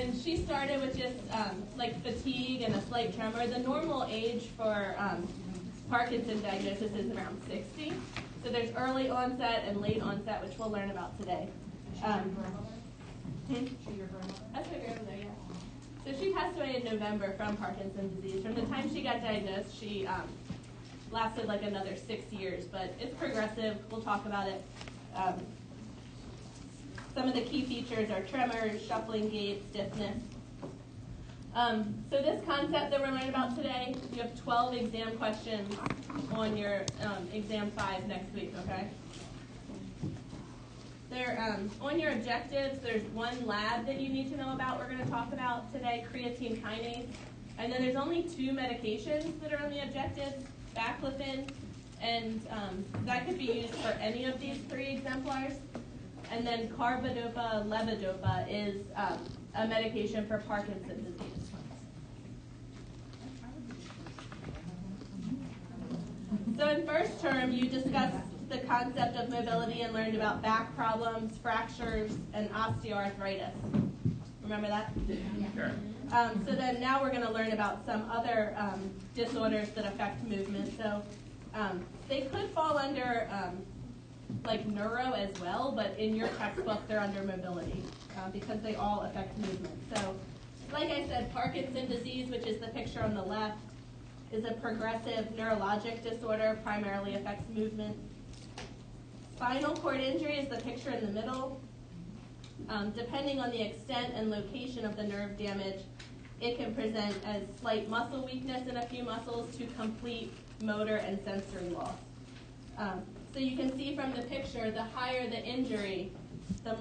And she started with just like fatigue and a slight tremor. The normal age for Parkinson diagnosis is around 60. So there's early onset and late onset, which we'll learn about today. That's my grandmother, yeah. So she passed away in November from Parkinson's disease. From the time she got diagnosed, she lasted like another 6 years, but it's progressive. We'll talk about it. Some of the key features are tremors, shuffling gait, stiffness. So this concept that we're learning about today, you have 12 exam questions on your exam 5 next week, okay? They're, on your objectives, there's one lab that you need to know about we're going to talk about today, creatine kinase. And then there's only 2 medications that are on the objectives, baclofen, and that could be used for any of these 3 exemplars. And then carbidopa levodopa is a medication for Parkinson's disease. So in first term, you discussed the concept of mobility and learned about back problems, fractures, and osteoarthritis. Remember that? Sure. So then now we're going to learn about some other disorders that affect movement. So they could fall under like neuro as well, but in your textbook they're under mobility because they all affect movement. So like I said, Parkinson's disease, which is the picture on the left, is a progressive neurologic disorder, primarily affects movement. Spinal cord injury is the picture in the middle. Depending on the extent and location of the nerve damage, it can present as slight muscle weakness in a few muscles to complete motor and sensory loss. So you can see from the picture, the higher the injury, the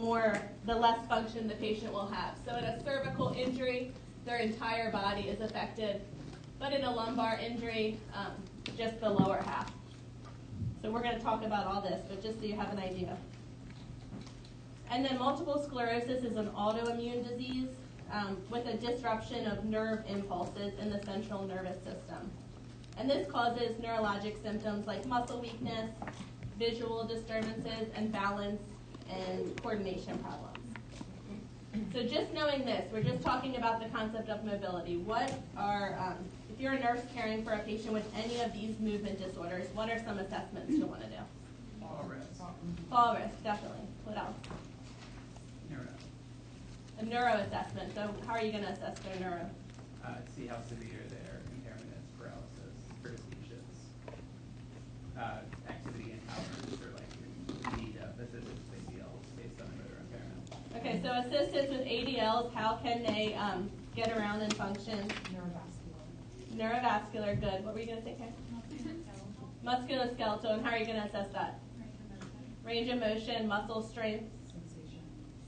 less function the patient will have. So in a cervical injury, their entire body is affected, but in a lumbar injury, just the lower half. So we're going to talk about all this, but just so you have an idea. And then multiple sclerosis is an autoimmune disease with a disruption of nerve impulses in the central nervous system. And this causes neurologic symptoms like muscle weakness, visual disturbances, and balance and coordination problems. So just knowing this, we're just talking about the concept of mobility. What are, if you're a nurse caring for a patient with any of these movement disorders, what are some assessments you'll want to do? Fall risk. Fall risk, definitely. What else? Neuro. A neuro assessment. So how are you going to assess their neuro? See how severe their impairment is, paralysis, prosthesis, activity intolerance, or like need of assistance with ADLs based on motor impairment. Okay, so assistance with ADLs, how can they get around and function? Neurovascular, good. What were you going to say, Karen? Musculoskeletal, and how are you going to assess that? Range of motion, muscle strength.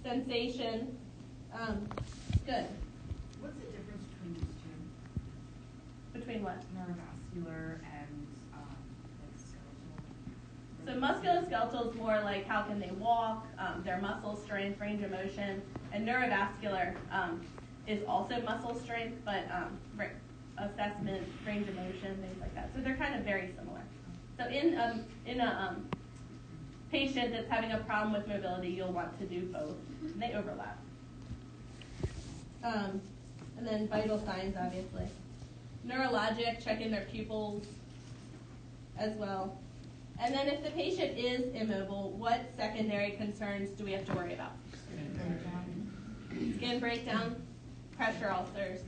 Sensation. Good. What's the difference between these two? Between what? Neurovascular and skeletal? So musculoskeletal is more like how can they walk, their muscle strength, range of motion, and neurovascular is also muscle strength, but assessment, range of motion, things like that. So they're kind of very similar. So in a patient that's having a problem with mobility, you'll want to do both. They overlap. And then vital signs, obviously. Neurologic, checking their pupils as well. And then if the patient is immobile, what secondary concerns do we have to worry about? Skin breakdown, pressure ulcers.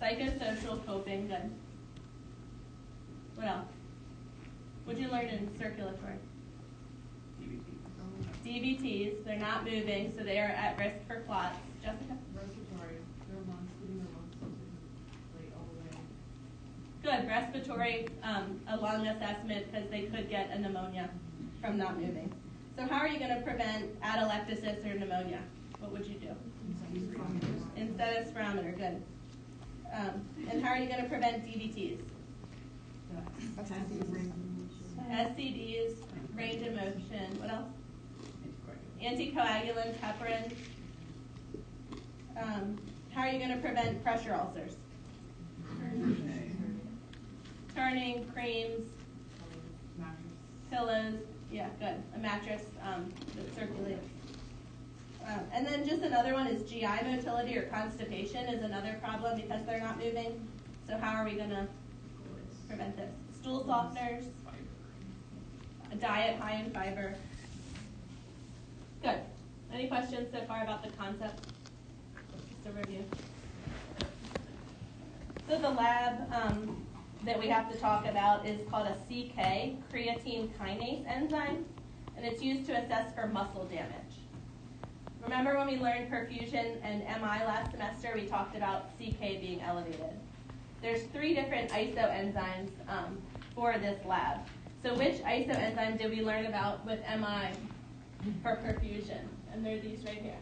Psychosocial coping, good. What else? What did you learn in circulatory? DVTs, they're not moving, so they are at risk for clots. Jessica? Respiratory, their lungs, putting their lungs like all the way. Good, respiratory, a lung assessment because they could get a pneumonia from not moving. So how are you going to prevent atelectasis or pneumonia? What would you do? Instead of spirometer, good. And how are you going to prevent DVTs? SCDs, range of motion, what else? Anticoagulants, heparin. How are you going to prevent pressure ulcers? Turning, creams, pillows. Yeah, good. A mattress that circulates. And then just another one is GI motility or constipation is another problem because they're not moving. So how are we going to prevent this? Stool softeners, a diet high in fiber. Good. Any questions so far about the concept? Just a review. So the lab that we have to talk about is called a CK, creatine kinase enzyme, and it's used to assess for muscle damage. Remember when we learned perfusion and MI last semester, we talked about CK being elevated. There's 3 different isoenzymes for this lab. So which isoenzyme did we learn about with MI for perfusion? And they're these right here.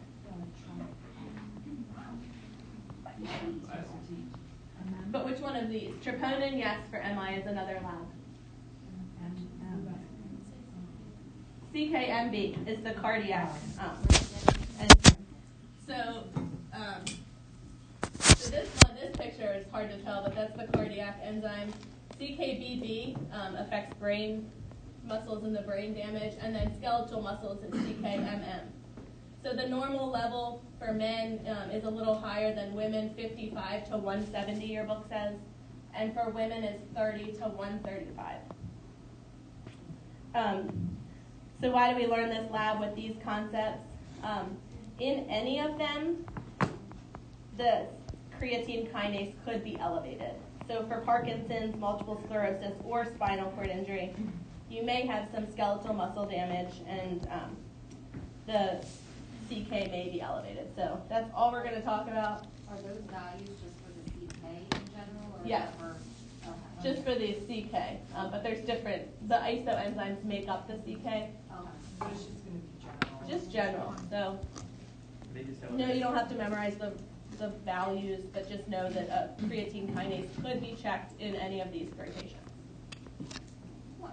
But which one of these? Troponin, yes, for MI is another lab. CKMB is the cardiac enzyme. So this picture is hard to tell, but that's the cardiac enzyme. CKBD affects brain muscles in the brain damage, and then skeletal muscles is CKMM. So the normal level for men is a little higher than women, 55 to 170, your book says, and for women is 30 to 135. So why do we learn this lab with these concepts? In any of them, the creatine kinase could be elevated. So for Parkinson's, multiple sclerosis, or spinal cord injury, you may have some skeletal muscle damage, and the CK may be elevated. So that's all we're going to talk about. Are those values just for the CK in general? Or Yes. For, Just for the CK, but there's different, the isoenzymes make up the CK. Okay. So it's just gonna be general. Just general. So They just no, you don't have to memorize the values, but just know that a creatine kinase could be checked in any of these 3 patients. What?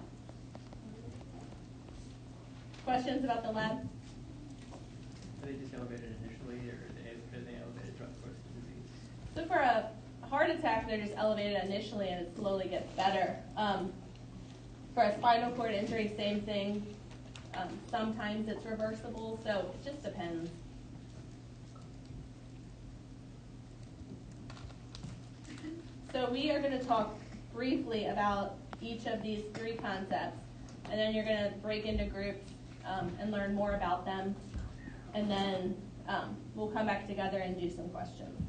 Questions about the lab? Are they just elevated initially, or are they elevated throughout the course of the disease? So for a heart attack, they're just elevated initially and it slowly gets better. For a spinal cord injury, same thing. Sometimes it's reversible, so it just depends. So we are going to talk briefly about each of these 3 concepts, and then you're going to break into groups and learn more about them, and then we'll come back together and do some questions.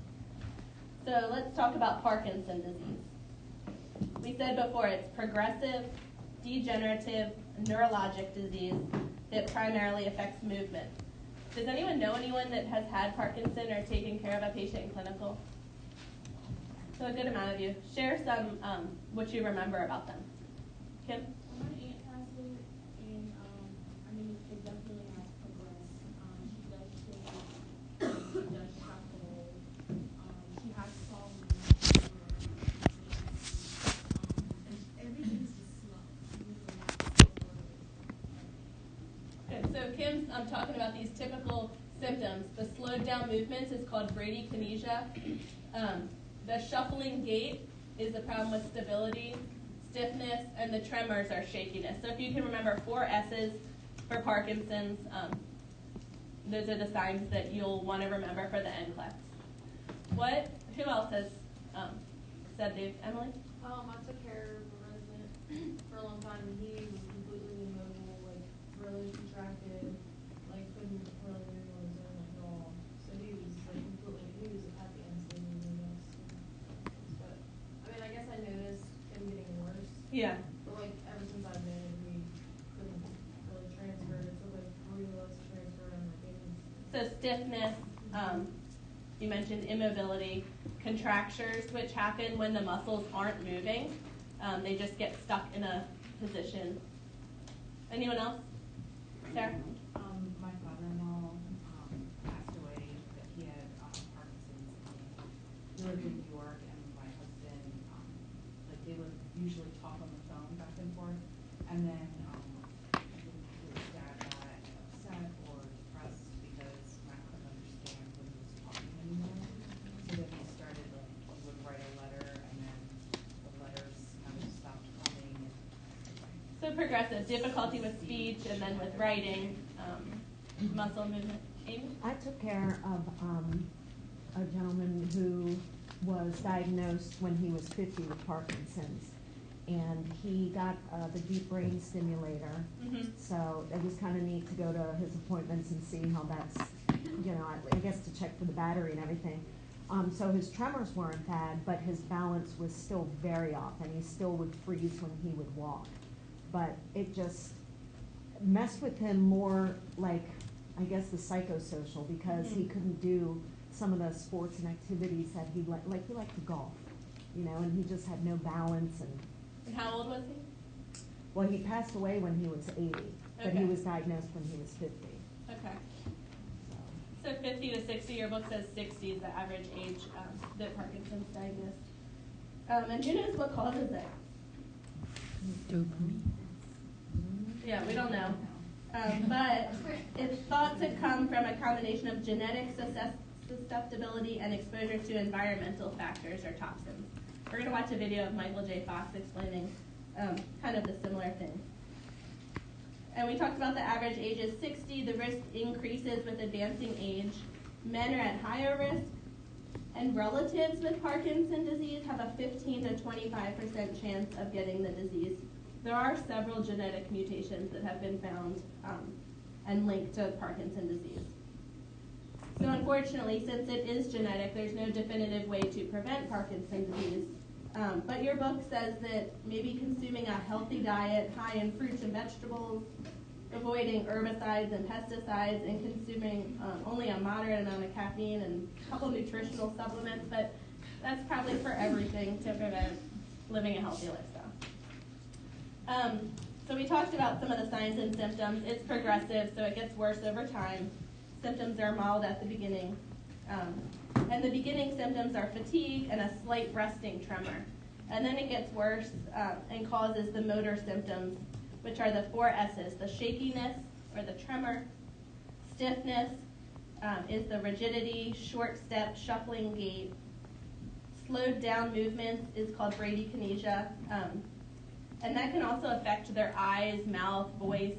So let's talk about Parkinson's disease. We said before it's progressive, degenerative, neurologic disease that primarily affects movement. Does anyone know anyone that has had Parkinson or taken care of a patient in clinical? So a good amount of you. Share some what you remember about them. Kim? My aunt has it, and it definitely has progressed. She does shake, she does shuffle, she has fallen, and everything's just slow. She's a lot slower. Good. So Kim's talking about these typical symptoms. The slowed down movements is called bradykinesia. The shuffling gait is a problem with stability, stiffness, and the tremors are shakiness. So if you can remember 4 S's for Parkinson's, those are the signs that you'll want to remember for the NCLEX. Who else has said they've, Emily? I took care of a resident for a long time, and he was completely immobile, like really contracted, like couldn't really move on his own at all. So he was like he was at the end stages of this. But I guess I noticed him getting worse. Yeah. But like ever since I've been in, we couldn't really transfer it. It took like 3 of us to transfer him. So stiffness, you mentioned immobility, contractures, which happen when the muscles aren't moving. They just get stuck in a position. Anyone else? Sarah? My father-in-law passed away, but he had Parkinson's. He lived in New York, and my husband, they would usually talk on the phone back and forth, and then his dad got upset or depressed because Matt couldn't understand when he was talking anymore. So then he started, he would write a letter, and then the letters kind of stopped coming. So progressive, difficulty with speech and then with writing, muscle movement. Amy? I took care of a gentleman who was diagnosed when he was 50 with Parkinson's, and he got the deep brain stimulator. Mhm. So it was kind of neat to go to his appointments and see how that's, you know, I guess to check for the battery and everything. So his tremors weren't bad, but his balance was still very off, and he still would freeze when he would walk. But it just messed with him more like, I guess, the psychosocial, because he couldn't do some of the sports and activities that he liked. Like he liked to golf, you know, and he just had no balance. And how old was he? Well, he passed away when he was 80, but he Okay. was diagnosed when he was 50. Okay. So. So 50 to 60, your book says 60 is the average age that Parkinson's diagnosed. And who knows what causes it? Yeah, we don't know. But it's thought to come from a combination of genetic susceptibility and exposure to environmental factors or toxins. We're going to watch a video of Michael J. Fox explaining kind of the similar thing. And we talked about the average age is 60. The risk increases with advancing age. Men are at higher risk, and relatives with Parkinson's disease have a 15 to 25% chance of getting the disease. There are several genetic mutations that have been found and linked to Parkinson's disease. So unfortunately, since it is genetic, there's no definitive way to prevent Parkinson's disease. But your book says that maybe consuming a healthy diet high in fruits and vegetables, avoiding herbicides and pesticides, and consuming only a moderate amount of caffeine and a couple nutritional supplements, but that's probably for everything to prevent living a healthy lifestyle. So we talked about some of the signs and symptoms. It's progressive, so it gets worse over time. Symptoms are mild at the beginning. And the beginning symptoms are fatigue and a slight resting tremor. And then it gets worse and causes the motor symptoms, which are the 4 S's. The shakiness, or the tremor. Stiffness is the rigidity. Short step, shuffling gait. Slowed down movements is called bradykinesia. And that can also affect their eyes, mouth, voice.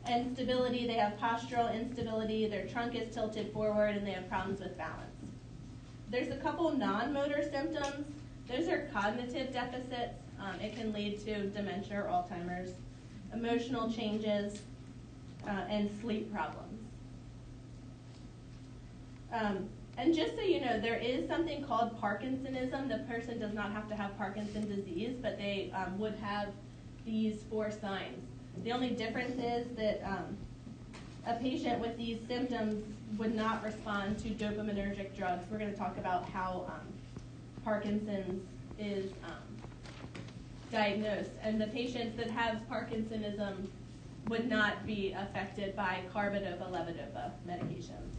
And stability, they have postural instability, their trunk is tilted forward, and they have problems with balance. There's a couple non-motor symptoms. Those are cognitive deficits. It can lead to dementia or Alzheimer's, emotional changes, and sleep problems. And just so you know, there is something called Parkinsonism. The person does not have to have Parkinson's disease, but they would have these 4 signs. The only difference is that a patient with these symptoms would not respond to dopaminergic drugs. We're going to talk about how Parkinson's is diagnosed. And the patients that have Parkinsonism would not be affected by carbidopa-levodopa medications.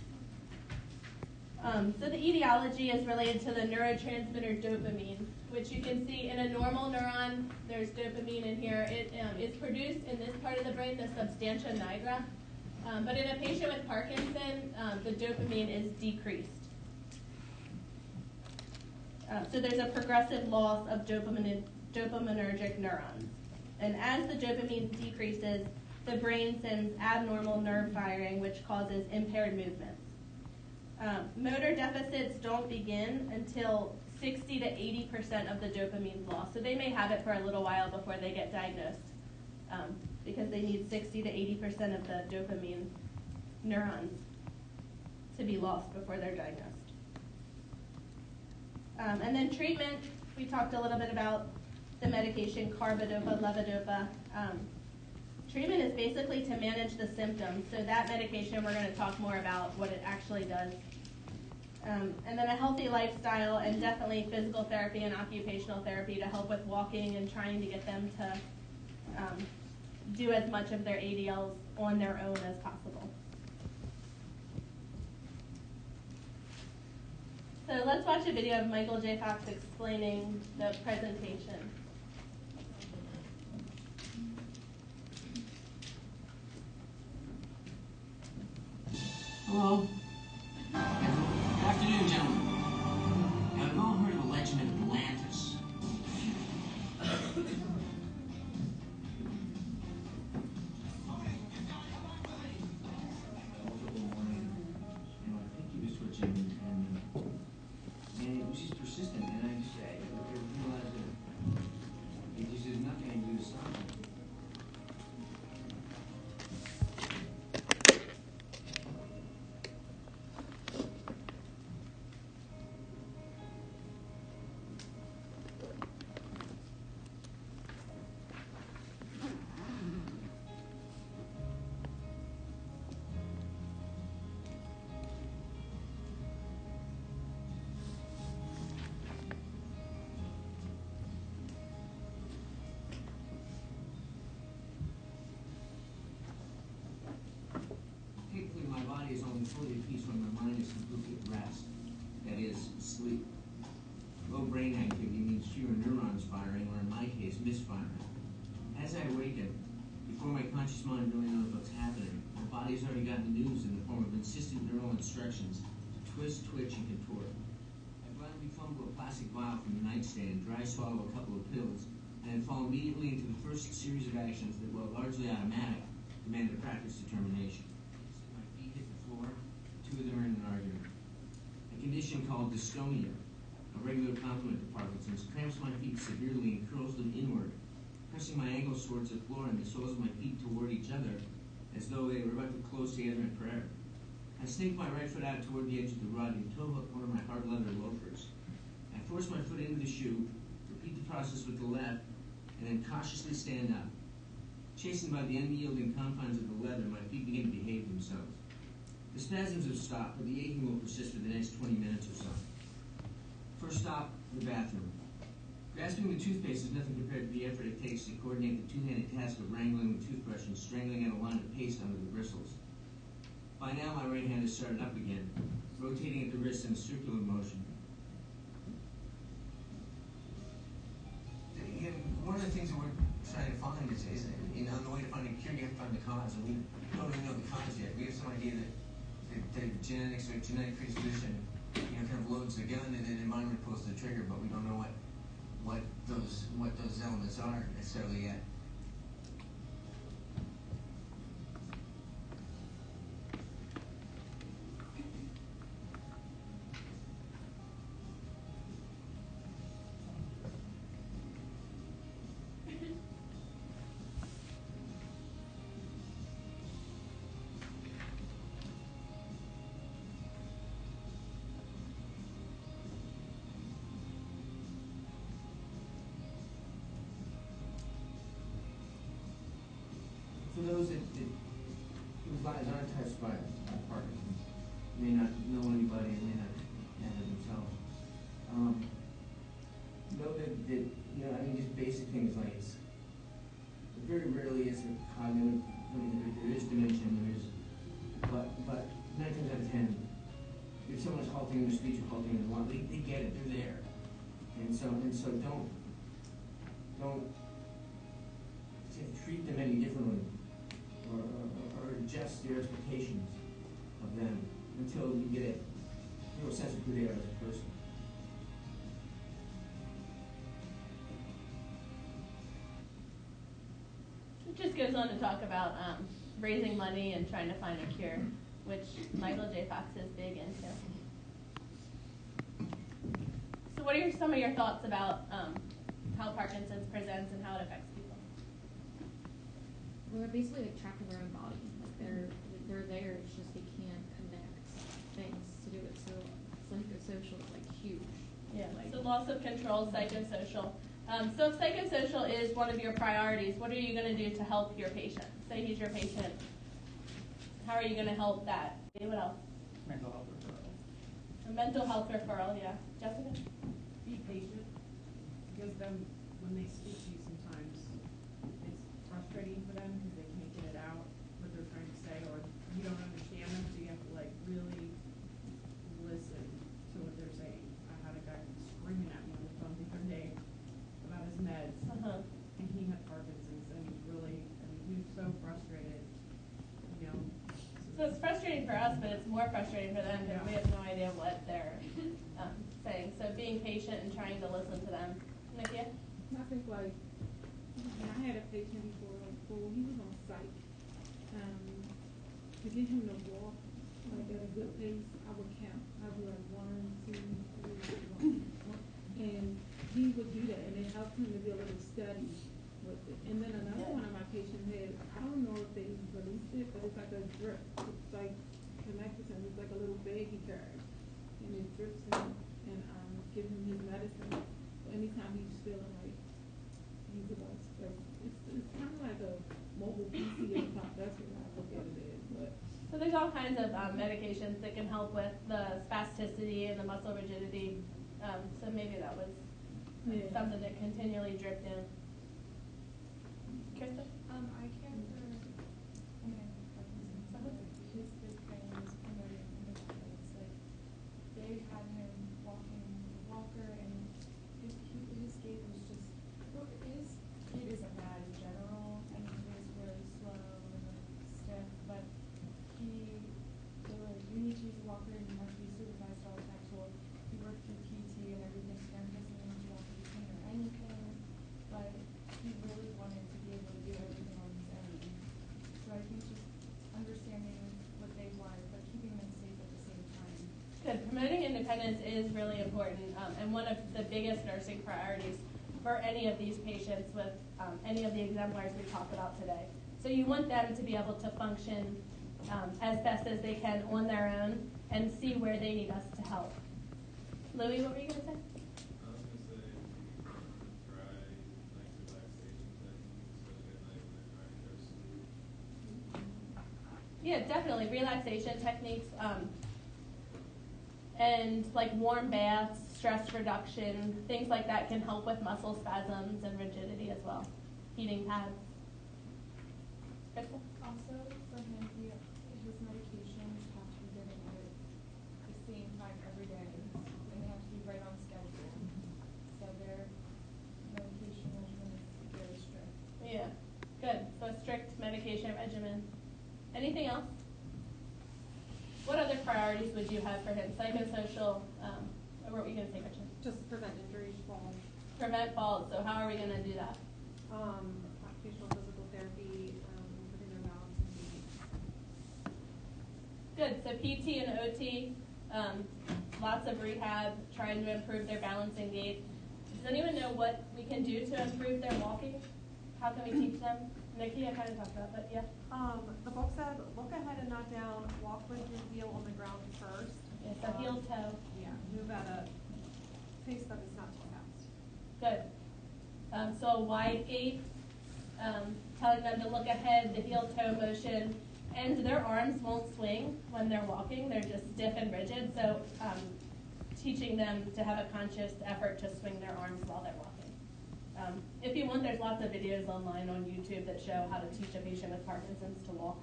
So the etiology is related to the neurotransmitter dopamine, which you can see in a normal neuron. There's dopamine in here. It is produced in this part of the brain, the substantia nigra. But in a patient with Parkinson, the dopamine is decreased. So there's a progressive loss of dopaminergic neurons. And as the dopamine decreases, the brain sends abnormal nerve firing, which causes impaired movements. Motor deficits don't begin until 60 to 80% of the dopamine lost. So they may have it for a little while before they get diagnosed because they need 60 to 80% of the dopamine neurons to be lost before they're diagnosed. And then treatment, we talked a little bit about the medication carbidopa, levodopa. Treatment is basically to manage the symptoms. So that medication, we're going to talk more about what it actually does. And then a healthy lifestyle, and definitely physical therapy and occupational therapy to help with walking and trying to get them to do as much of their ADLs on their own as possible. So let's watch a video of Michael J. Fox explaining the presentation. Hello. Good afternoon, gentlemen. Now, we've all heard of the legend of Atlantis. persistent, and I realized that there's nothing I can do to stop it. Typically, my body is only fully at peace when my mind is completely at rest. That is, sleep. Low brain activity means fewer neurons firing, or in my case, misfiring. As I awaken, before my conscious mind really knows what's happening, my body's already got the news in the form of insistent neural instructions to twist, twitch, and contort. I blindly fumble a plastic vial from the nightstand, dry swallow a couple of pills, and then fall immediately into the first series of actions that, while largely automatic, demand a practiced determination. My feet hit the floor. Two of them are in an argument. A condition called dystonia, a regular complement to Parkinson's, cramps my feet severely and curls them inward, pressing my ankles towards the floor and the soles of my feet toward each other, as though they were about to close together in prayer. I snake my right foot out toward the edge of the rug and toe hook one of my hard leather loafers. I force my foot into the shoe, repeat the process with the left, and then cautiously stand up. Chastened by the unyielding confines of the leather, my feet begin to behave themselves. The spasms have stopped, but the aching will persist for the next 20 minutes or so. First stop, the bathroom. Grasping the toothpaste is nothing compared to the effort it takes to coordinate the two-handed task of wrangling the toothbrush and strangling out a line of paste under the bristles. By now, my right hand has started up again, rotating at the wrist in a circular motion. One of the things that we're trying to find is on the way to finding a cure, you have to find the cause, and we don't really know the cause yet. We have some idea that the genetics or genetic predisposition, kind of loads the gun, and then environment pulls the trigger, but we don't know what those elements are necessarily yet. For those whose lives aren't touched by Parkinson's, may not know anybody, may not have it themselves, know that just basic things like very rarely is it cognitive. There is dementia, but 9 times out of 10, if someone's halting in their speech or halting in their walk, they get it, they're there, and so don't treat them any differently. Or adjust your expectations of them until you get a real sense of who they are as a person. It just goes on to talk about raising money and trying to find a cure, which Michael J. Fox is big into. So what are some of your thoughts about how Parkinson's presents and how it affects people? Well, they're basically like trapped in their own body. Like they're there. It's just they can't connect things to do it. So psychosocial is like huge. Yeah. So loss of control, psychosocial. So if psychosocial is one of your priorities, what are you going to do to help your patient? Say he's your patient. How are you going to help that? What else? Mental health referral. A mental health referral. Yeah. Jessica. Be patient, because then when they speak to you sometimes, it's frustrating for them because they can't get it out what they're trying to say, or you don't understand them, so you have to like really listen to what they're saying. I had a guy screaming at me on the phone the other day about his meds, and he had Parkinson's, and he was so frustrated, So it's frustrating for us, but it's more frustrating for them because we have no idea what they're saying. So being patient and trying to listen to them. Nikia? I think when I had a patient before he was on psych, to get him to walk at a good pace, I would count. I would like 1, 2, 3, 1, study with it. And then another one of my patients had, I don't know if they released it, but it's like a drip. It's like connected to him. It's like a little bag he carries. And it drips him and gives him his medicine. So anytime he's feeling like he's about to stress, it's kind of like a mobile PC on top. That's what I look at it as. But So there's all kinds of medications that can help with the spasticity and the muscle rigidity. So maybe that was something that continually dripped in. Krista? I care for a man with Parkinson's, but his big thing was promoting independence. Like, they had him walking with a walker, and his gait was just, well, his gait isn't bad in general, and he was really slow and like stiff, but they were like, you need to use a walker and you have to be supervised all the time. So he worked through PT and everything, so he doesn't want to walk with a cane or anything, but he really wanted to be able to do everything on his own. So I think just understanding what they want, but keeping them safe at the same time. Good. Promoting independence is really important, and one of the biggest nursing priorities for any of these patients with any of the exemplars we talked about today. So you want them to be able to function as best as they can on their own and see where they need us to help. Louis, what were you going to say? I was going to say, try like relaxation techniques, like at night when they're trying to go to sleep. Yeah, definitely. Relaxation techniques and like warm baths, stress reduction, things like that can help with muscle spasms and rigidity as well. Heating pads. Crystal? Also, for him, his medications have to be given at the same time every day, and they have to be right on schedule. So their medication regimen is very strict. Yeah, good. So a strict medication regimen. Anything else? What other priorities would you have for him? Psychosocial, or what were you going to say, Richard? Just prevent injuries, falls. Prevent falls. So how are we going to do that? Occupational physical therapy, putting their balance in Good. So PT and OT, lots of rehab, trying to improve their balancing gait. Does anyone know what we can do to improve their walking? How can we teach them? Nikki, I kind of talked about, but yeah. The book said, look ahead and not down, walk with your heel on the ground first. Yeah, so heel toe. Yeah, move at a pace that is not too fast. Good. So a wide gait, telling them to look ahead, the heel toe motion, and their arms won't swing when they're walking. They're just stiff and rigid. So teaching them to have a conscious effort to swing their arms while they're walking. If you want, there's lots of videos online on YouTube that show how to teach a patient with Parkinson's to walk.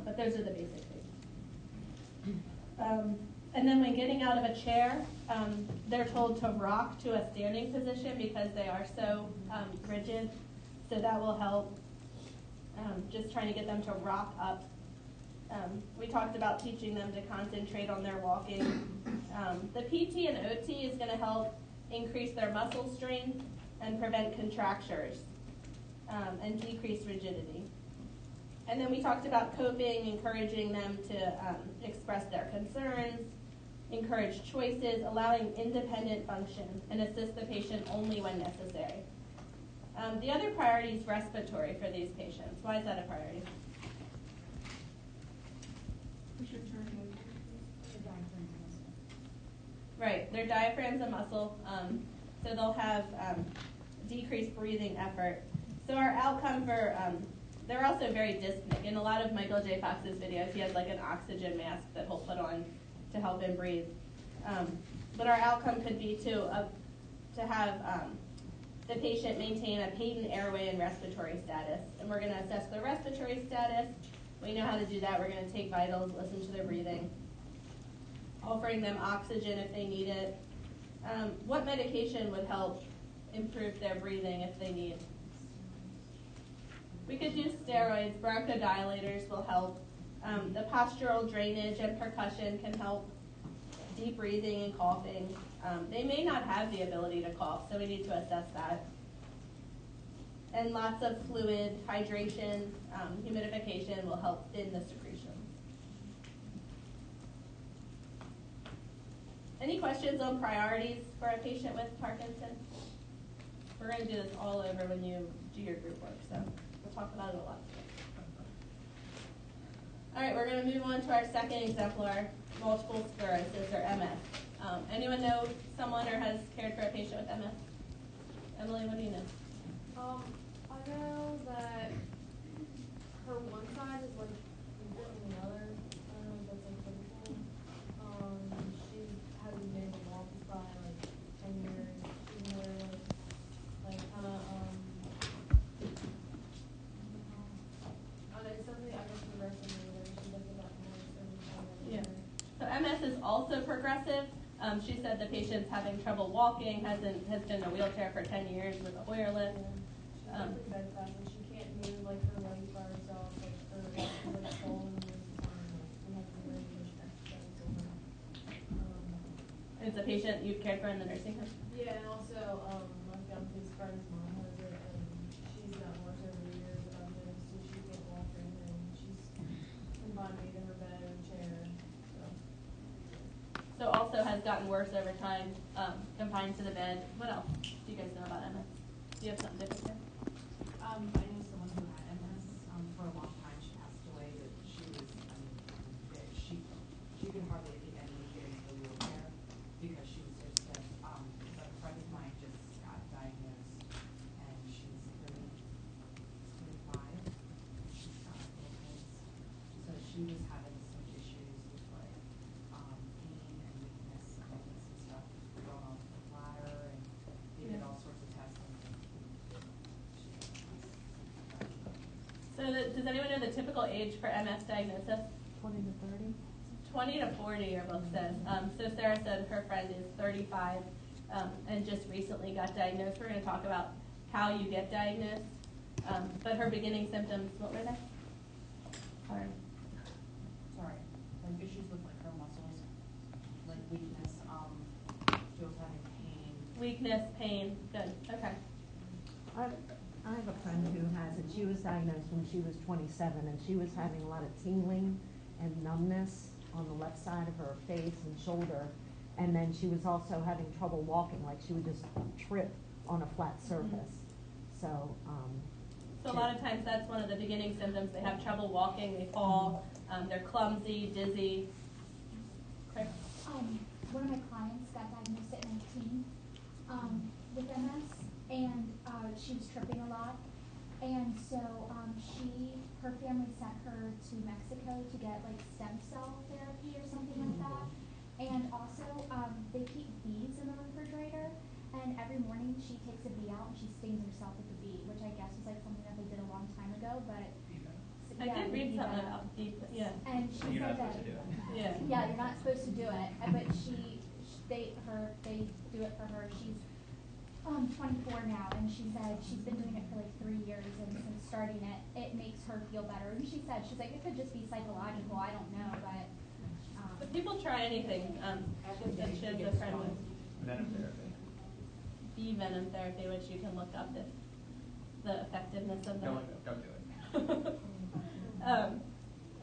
But those are the basic things. And then when getting out of a chair, they're told to rock to a standing position because they are so rigid. So that will help. Just trying to get them to rock up. We talked about teaching them to concentrate on their walking. The PT and OT is going to help increase their muscle strength and prevent contractures and decrease rigidity. And then we talked about coping, encouraging them to express their concerns, encourage choices, allowing independent function, and assist the patient only when necessary. The other priority is respiratory for these patients. Why is that a priority? Right, their diaphragm's a muscle, so they'll have decreased breathing effort. So our outcome for, they're also very dyspneic. In a lot of Michael J. Fox's videos, he has like an oxygen mask that he'll put on to help him breathe. But our outcome could be to have the patient maintain a patent airway and respiratory status. And we're going to assess their respiratory status. We know how to do that. We're going to take vitals, listen to their breathing, offering them oxygen if they need it. What medication would help improve their breathing if they need? We could do steroids. Bronchodilators will help. The postural drainage and percussion can help. Deep breathing and coughing. They may not have the ability to cough, so we need to assess that. And lots of fluid, hydration, humidification will help thin the secretions. Any questions on priorities for a patient with Parkinson's? We're going to do this all over when you do your group work, so we'll talk about it a lot today. All right, we're going to move on to our second exemplar, multiple sclerosis, or MS. Anyone know someone or has cared for a patient with MS? Emily, what do you know? I know that her one side is like weaker than the other. I don't know if that's like typical. She hasn't been able to walk by like 10 years. She's more like kind of it's something I guess progressive or whatever. She does about more every time. Yeah. So MS is also progressive. She said the patient's having trouble walking, has been in a wheelchair for 10 years with a Hoyer lift. She's at the bedside and she can't move like her legs by herself, like her legs are like swollen most of the time. Like, we have to really push exercise over. It's a patient you've cared for in the nursing home? Yeah, and also my fiance's friend's mom has it, and she's gotten worse over the years, but I've noticed too she can't walk or anything. She's confined to either her bed or chair. So also has gotten worse over time, confined to the bed. What else do you guys know about MS? Do you have something different there? I knew someone who had MS, for a long time. She passed away, but she was, she could hardly get into the wheelchair because she was so stiff. But a friend of mine just got diagnosed, and she's 35. She's got little kids. So she was having some issues with like, pain and weakness and stuff going on with the bladder, and they did all sorts of tests. So does anyone know the typical age for MS diagnosis? 20 to 30? 20 to 40 are both said. So Sarah said her friend is 35 and just recently got diagnosed. We're going to talk about how you get diagnosed. But her beginning symptoms, what were they? Sorry, like issues with like her muscles, like weakness, she was having pain. Weakness, pain, good, okay. I have a friend who has it. She was diagnosed when she was 27, and she was having a lot of tingling and numbness on the left side of her face and shoulder. And then she was also having trouble walking, like she would just trip on a flat surface. So, So a lot of times that's one of the beginning symptoms. They have trouble walking, they fall, they're clumsy, dizzy. Okay. One of my clients got diagnosed at 19 with MS, and she was tripping a lot. And so her family sent her to Mexico to get like stem cell therapy or something like that. And also they keep bees in the refrigerator, and every morning she takes a bee out and she stings herself with the bee, which I guess was like something that they did a long time ago, but I did read something about deep, yeah. And she You're said not that supposed to do it. Yeah. yeah, you're not supposed to do it, but they do it for her. She's 24 now, and she said she's been doing it for like 3 years, and since starting it makes her feel better. And she's like, it could just be psychological, I don't know, But people try anything. That she has a friend with Venom therapy. bee venom therapy, which you can look up the effectiveness of that. Don't do it.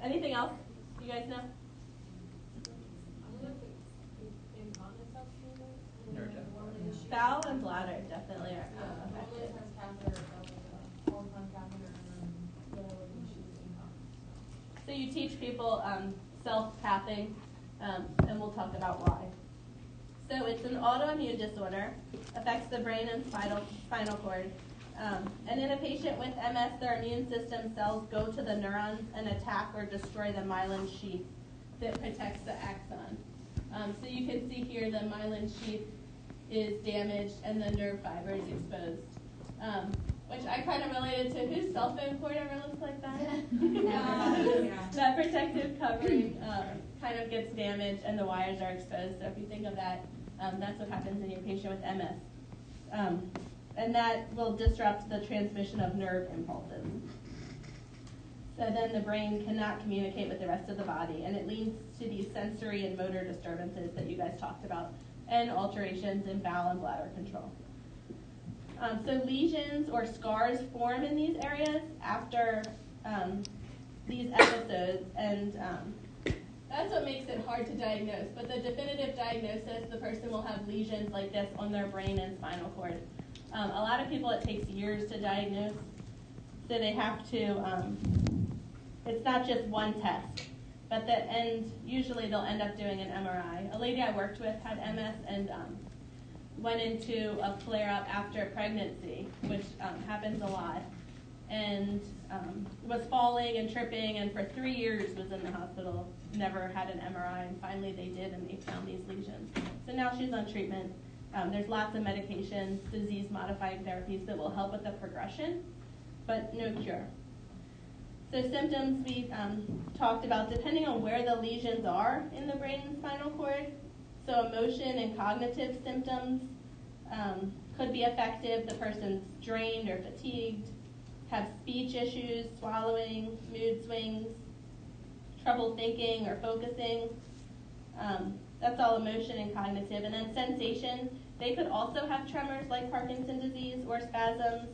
Anything else you guys know? I don't know if incontinence helps you with No, it. definitely. One of the issues. Bowel and bladder definitely are Yeah, one affected. has catheter, all-the-time catheter, and the other issue is incontinence. So you teach people self-tapping, and we'll talk about why. So it's an autoimmune disorder, affects the brain and spinal cord. And in a patient with MS, their immune system cells go to the neurons and attack or destroy the myelin sheath that protects the axon. So you can see here the myelin sheath is damaged and the nerve fiber is exposed. Which I kind of related to whose cell phone cord ever looks like that? That protective covering kind of gets damaged and the wires are exposed. So if you think of that, that's what happens in your patient with MS. And that will disrupt the transmission of nerve impulses. So then the brain cannot communicate with the rest of the body, and it leads to these sensory and motor disturbances that you guys talked about, and alterations in bowel and bladder control. So lesions or scars form in these areas after these episodes, and that's what makes it hard to diagnose. But the definitive diagnosis, the person will have lesions like this on their brain and spinal cord. A lot of people, it takes years to diagnose, so they have to, it's not just one test, but usually they'll end up doing an MRI. A lady I worked with had MS and went into a flare-up after pregnancy, which happens a lot, and was falling and tripping, and for 3 years was in the hospital, never had an MRI, and finally they did, and they found these lesions. So now she's on treatment. There's lots of medications, disease-modifying therapies that will help with the progression, but no cure. So symptoms we talked about, depending on where the lesions are in the brain and spinal cord. So emotion and cognitive symptoms could be affected. The person's drained or fatigued, have speech issues, swallowing, mood swings, trouble thinking or focusing. That's all emotion and cognitive. And then sensation, they could also have tremors like Parkinson's disease or spasms,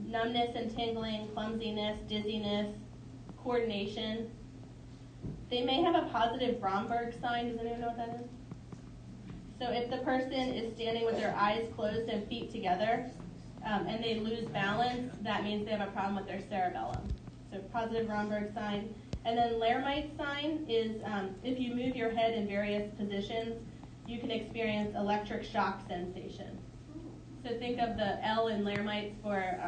numbness and tingling, clumsiness, dizziness, coordination. They may have a positive Bromberg sign. Does anyone know what that is? So if the person is standing with their eyes closed and feet together, and they lose balance, that means they have a problem with their cerebellum. So positive Bromberg sign. And then Lermite sign is if you move your head in various positions, you can experience electric shock sensation. So think of the L in Lermites for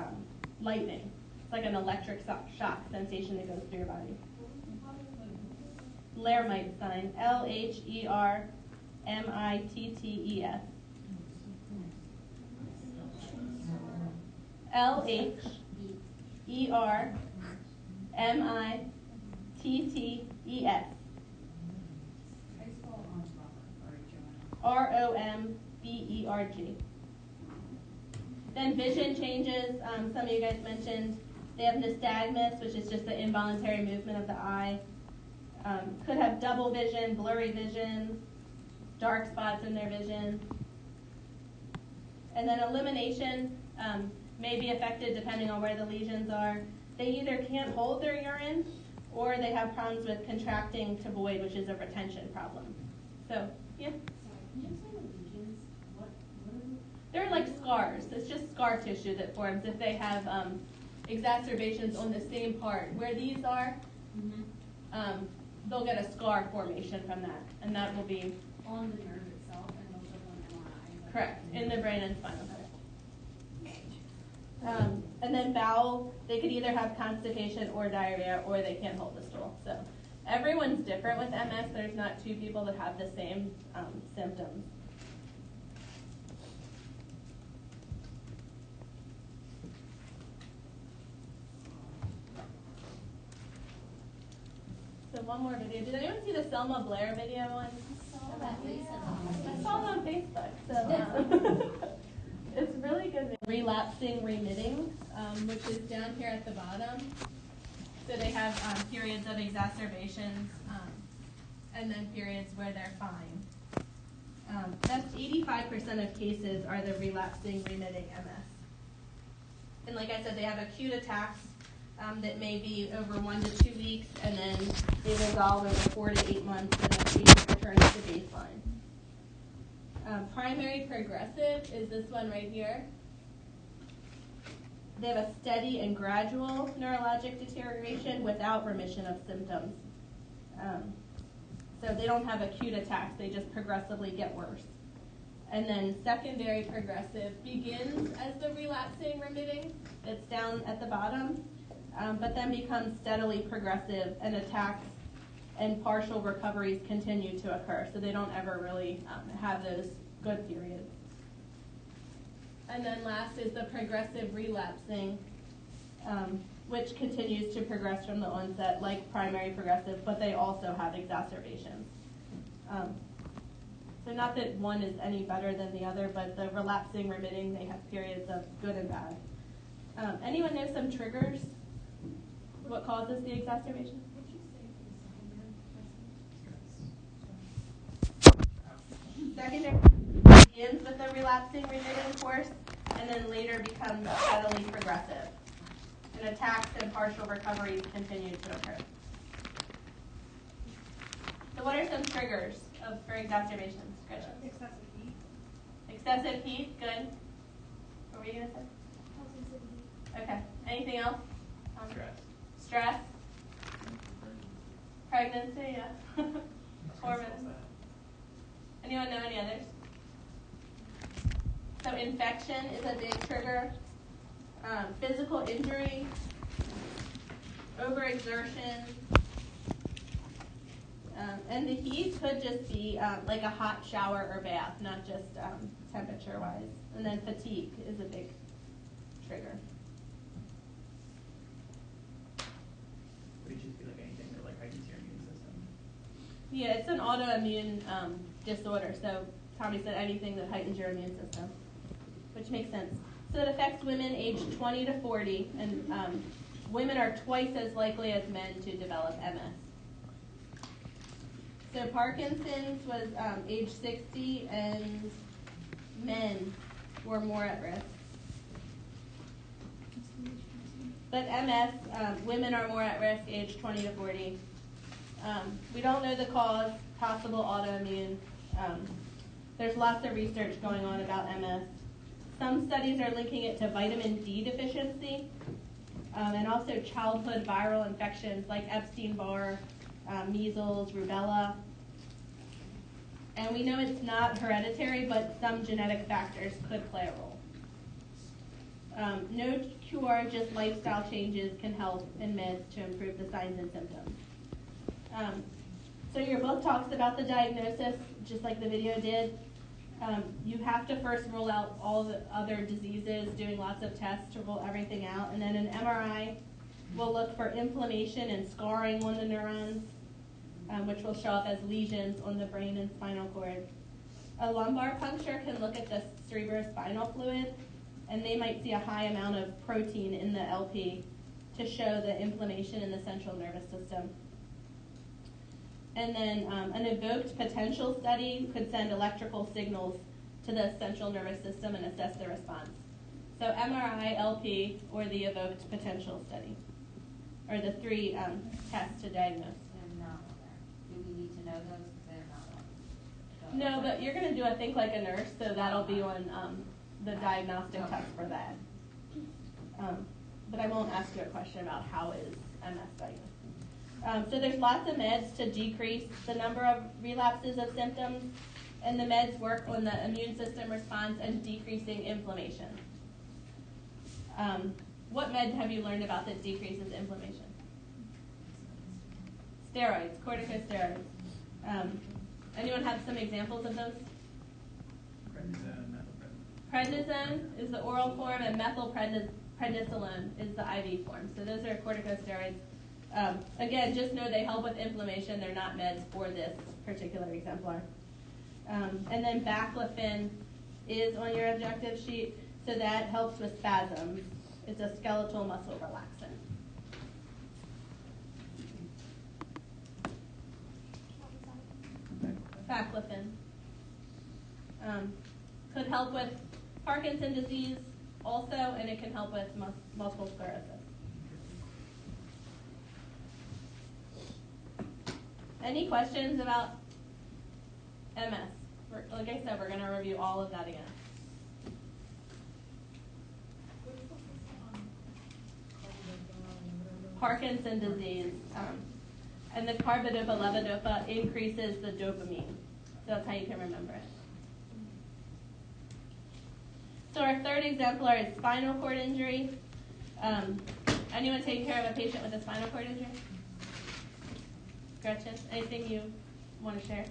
lightning. It's like an electric shock sensation that goes through your body. Lermite sign, Lermittes. Lermittes. Romberg. Then vision changes, some of you guys mentioned. They have nystagmus, which is just the involuntary movement of the eye. Could have double vision, blurry vision, dark spots in their vision. And then elimination may be affected depending on where the lesions are. They either can't hold their urine, or they have problems with contracting to void, which is a retention problem. So, yeah? Sorry, can you explain the lesions? What are they? They're like scars. It's just scar tissue that forms if they have exacerbations on the same part. Where these are, they'll get a scar formation from that, and that will be On the nerve itself and also on MRI? correct, in the brain and spinal cord. And then bowel, they could either have constipation or diarrhea, or they can't hold the stool. So everyone's different with MS. There's not two people that have the same symptoms. So one more video. Did anyone see the Selma Blair video on? I saw that recently. I saw it on Facebook. So it's really good. Relapsing remitting, which is down here at the bottom. So they have periods of exacerbations and then periods where they're fine. That's 85% of cases are the relapsing remitting MS. And like I said, they have acute attacks that may be over 1 to 2 weeks, and then they resolve over 4 to 8 months, and the patient returns to baseline. Primary progressive is this one right here. They have a steady and gradual neurologic deterioration without remission of symptoms. So they don't have acute attacks, they just progressively get worse. And then secondary progressive begins as the relapsing remitting, it's down at the bottom, but then becomes steadily progressive, and attacks and partial recoveries continue to occur, so they don't ever really have those good periods. And then last is the progressive relapsing, which continues to progress from the onset like primary progressive, but they also have exacerbations. So not that one is any better than the other, but the relapsing remitting, they have periods of good and bad. Anyone know some triggers? What causes the exacerbation? What'd you say for the secondary? Secondary begins with the relapsing remitting course, and then later becomes steadily progressive. And attacks and partial recoveries continue to occur. So what are some triggers for exacerbations, Gretchen? Excessive heat. Excessive heat, good. What were you gonna say? Parkinson's. Okay. Anything else? Stress. Stress. Pregnancy, yeah. Hormones. Anyone know any others? So infection is a big trigger. Physical injury, overexertion, and the heat could just be like a hot shower or bath, not just temperature-wise. And then fatigue is a big trigger. Would it just be like anything that like heightens your immune system? Yeah, it's an autoimmune disorder, so Tommy said anything that heightens your immune system, which makes sense. So it affects women aged 20 to 40, and women are twice as likely as men to develop MS. So Parkinson's was age 60, and men were more at risk. But MS, women are more at risk, age 20 to 40. We don't know the cause, possible autoimmune. There's lots of research going on about MS. Some studies are linking it to vitamin D deficiency, and also childhood viral infections like Epstein-Barr, measles, rubella. And we know it's not hereditary, but some genetic factors could play a role. No cure, just lifestyle changes can help in meds to improve the signs and symptoms. So your book talks about the diagnosis, just like the video did. You have to first rule out all the other diseases, doing lots of tests to rule everything out. And then an MRI will look for inflammation and scarring on the neurons, which will show up as lesions on the brain and spinal cord. A lumbar puncture can look at the cerebrospinal fluid, and they might see a high amount of protein in the LP to show the inflammation in the central nervous system. And then an evoked potential study could send electrical signals to the central nervous system and assess the response. So MRI, LP, or the evoked potential study are the three tests to diagnose. They're not on there. Do we need to know those? Because they're not on. No, but you're going to do a Think Like a Nurse, so that'll be on the diagnostic test for that. But I won't ask you a question about how is MS diagnosed. So there's lots of meds to decrease the number of relapses of symptoms, and the meds work on the immune system response and decreasing inflammation. What med have you learned about that decreases inflammation? Steroids, corticosteroids. Anyone have some examples of those? Prednisone, methylprednisolone. Prednisone is the oral form, and methylprednisolone is the IV form. So those are corticosteroids. Again, just know they help with inflammation. They're not meds for this particular exemplar. And then baclofen is on your objective sheet, so that helps with spasms. It's a skeletal muscle relaxant. Baclofen. Could help with Parkinson's disease also, and it can help with multiple sclerosis. Any questions about MS? Like I said, we're going to review all of that again. Parkinson's disease. And the carbidopa-levodopa increases the dopamine. So that's how you can remember it. So our third exemplar is spinal cord injury. Anyone taking care of a patient with a spinal cord injury? Gretchen, anything you want to share?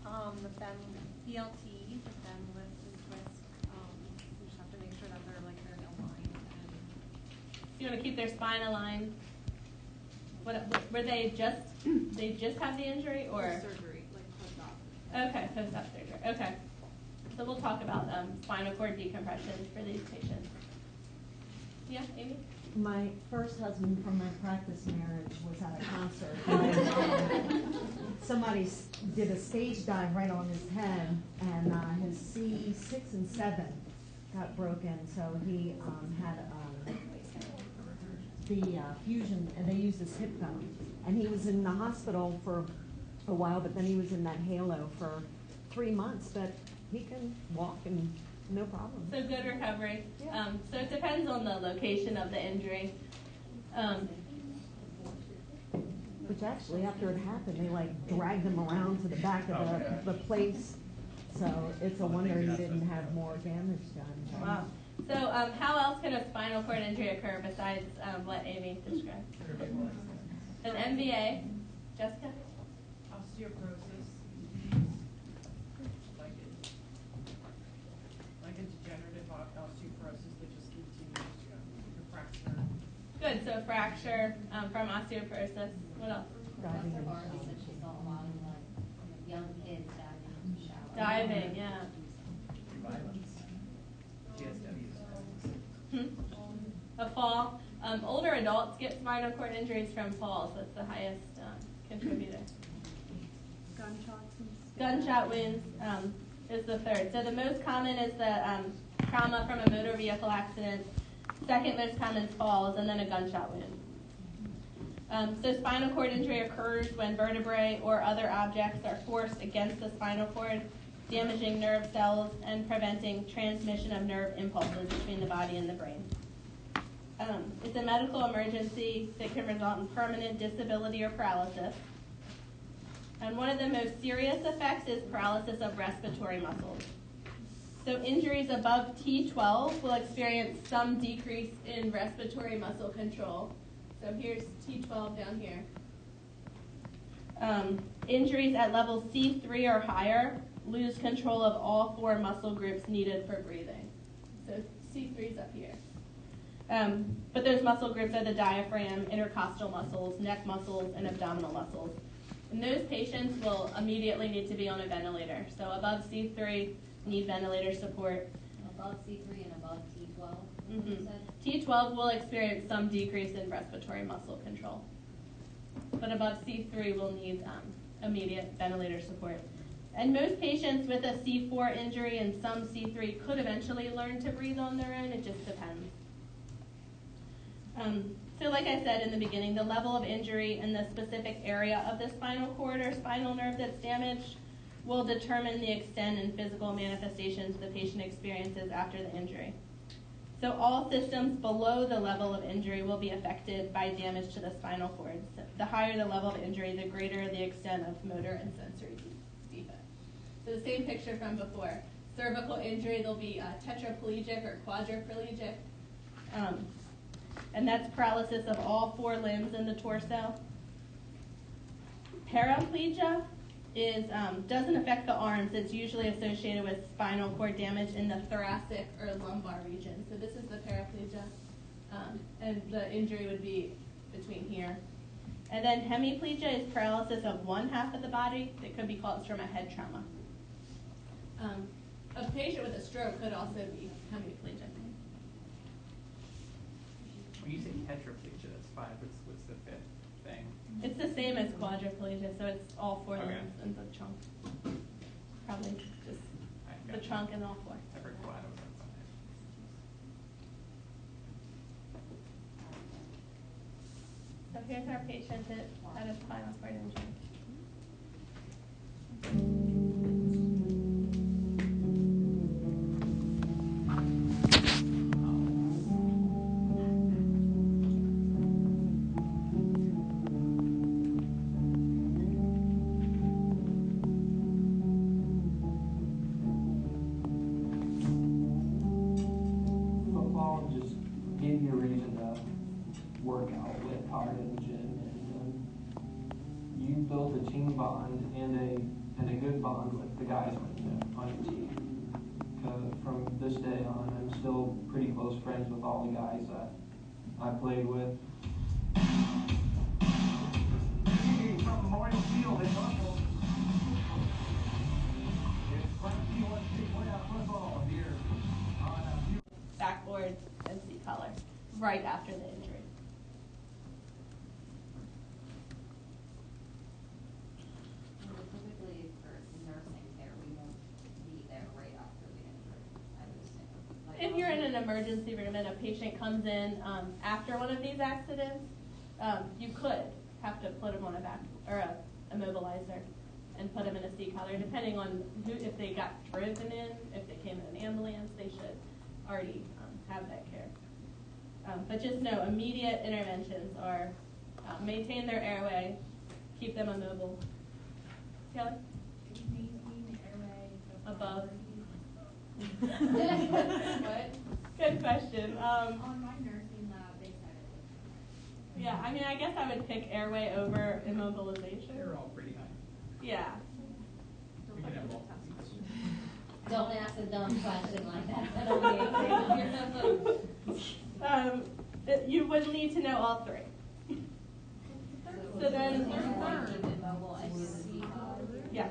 The BLT, the FEM list is risk. We just have to make sure that they're very aligned. And You want to keep their spine aligned. Were they just have the injury or? surgery, post-op. Okay, post-op surgery. Okay. So we'll talk about spinal cord decompression for these patients. Yeah, Amy? My first husband from my practice marriage was at a concert. Somebody did a stage dive right on his head, and his C6 and 7 got broken, so he had the fusion, and they used his hip bone. And he was in the hospital for a while, but then he was in that halo for 3 months, but he can walk and No problem. So good recovery. Yeah. So it depends on the location of the injury. Which actually, after it happened, they like dragged him around to the back of the place. So it's a wonder he didn't have more damage done. Wow. So how else can a spinal cord injury occur besides what Amy described? An MVA. Jessica? Osteoporosis, like a degenerative osteoporosis that just continues, like a fracture. Good. So fracture from osteoporosis. What else? Diving in the Already shower. said she saw a lot of like young kids diving in the shower. Diving. Yeah. Violence. GSW. A fall. Older adults get spinal cord injuries from falls. That's the highest contributor. Gunshots and stuff. Gunshot wounds is the third. So the most common is the trauma from a motor vehicle accident. Second most common is falls, and then a gunshot wound. So spinal cord injury occurs when vertebrae or other objects are forced against the spinal cord, damaging nerve cells and preventing transmission of nerve impulses between the body and the brain. It's a medical emergency that can result in permanent disability or paralysis. And one of the most serious effects is paralysis of respiratory muscles. So injuries above T12 will experience some decrease in respiratory muscle control. So here's T12 down here. Injuries at level C3 or higher lose control of all four muscle groups needed for breathing. So C3 is up here. But those muscle groups are the diaphragm, intercostal muscles, neck muscles, and abdominal muscles. And those patients will immediately need to be on a ventilator. So above C3, need ventilator support. Above C3 and above T12, Mm-hmm. you said? T12 will experience some decrease in respiratory muscle control. But above C3 will need immediate ventilator support. And most patients with a C4 injury and some C3 could eventually learn to breathe on their own. It just depends. So like I said in the beginning, the level of injury and the specific area of the spinal cord or spinal nerve that's damaged will determine the extent and physical manifestations the patient experiences after the injury. So all systems below the level of injury will be affected by damage to the spinal cord. So the higher the level of injury, the greater the extent of motor and sensory defect. So the same picture from before. Cervical injury, there'll be tetraplegic or quadriplegic. And that's paralysis of all four limbs in the torso. Paraplegia doesn't affect the arms. It's usually associated with spinal cord damage in the thoracic or lumbar region. So this is the paraplegia, and the injury would be between here. And then hemiplegia is paralysis of one half of the body. It could be caused from a head trauma. A patient with a stroke could also be hemiplegic. When you say tetraplegia, that's fine. What's the fifth thing? It's the same as quadriplegia, so it's all four Okay. limbs and the trunk. Probably just I the got trunk and all four. I heard quad, I was like, fine. So here's our patient that had a spinal cord injury. Football just gave you a reason to work out with hard in the gym, and you built a team bond and a good bond with the guys on your team. From this day on, I'm still pretty close friends with all the guys that I played with. From Memorial Field in Norfolk, it's Frankie Playoff Football here on Backboard and C collar right after the injury. Typically for nursing care, we won't be there right after the injury, I would assume. Like, If you're in an emergency room and a patient comes in after one of these accidents, you could have to put them on a back or a immobilizer. and put them in a C-collar, depending on if they got driven in, if they came in an ambulance, they should already have that care. But just know, immediate interventions are maintain their airway, keep them immobile. Kelly? Maintain airway Above. What? Good question. On my nursing lab, they said it was. Yeah, I mean, I guess I would pick airway over immobilization. They're all pretty high. Yeah. We can have multiple. Don't ask a dumb question like that. That'll be a You would need to know all three. So then, yes.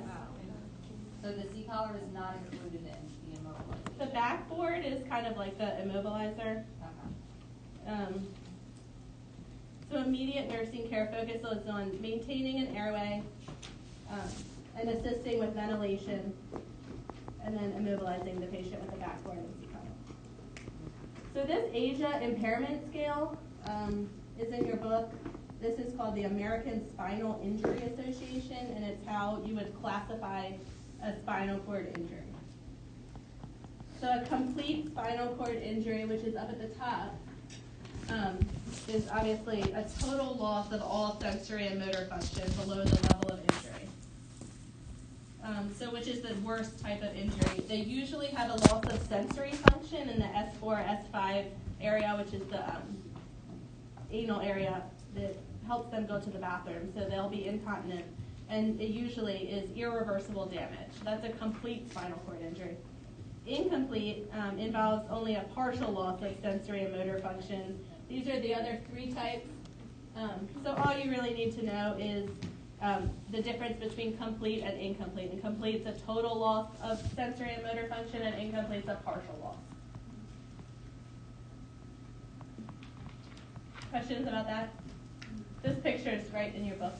So the C-collar is not included in the immobilization? The backboard is kind of like the immobilizer. Okay. So immediate nursing care focuses on maintaining an airway and assisting with ventilation, and then immobilizing the patient with the backboard and C-collar. So this ASIA impairment scale is in your book. This is called the American Spinal Injury Association, and it's how you would classify a spinal cord injury. So a complete spinal cord injury, which is up at the top, is obviously a total loss of all sensory and motor function below the level of injury. So which is the worst type of injury. They usually have a loss of sensory function in the S4, S5 area, which is the anal area that helps them go to the bathroom. So they'll be incontinent, and it usually is irreversible damage. That's a complete spinal cord injury. Incomplete involves only a partial loss of sensory and motor function. These are the other three types. So all you really need to know is the difference between complete and incomplete. And complete is a total loss of sensory and motor function, and incomplete is a partial loss. Questions about that? This picture is right in your book.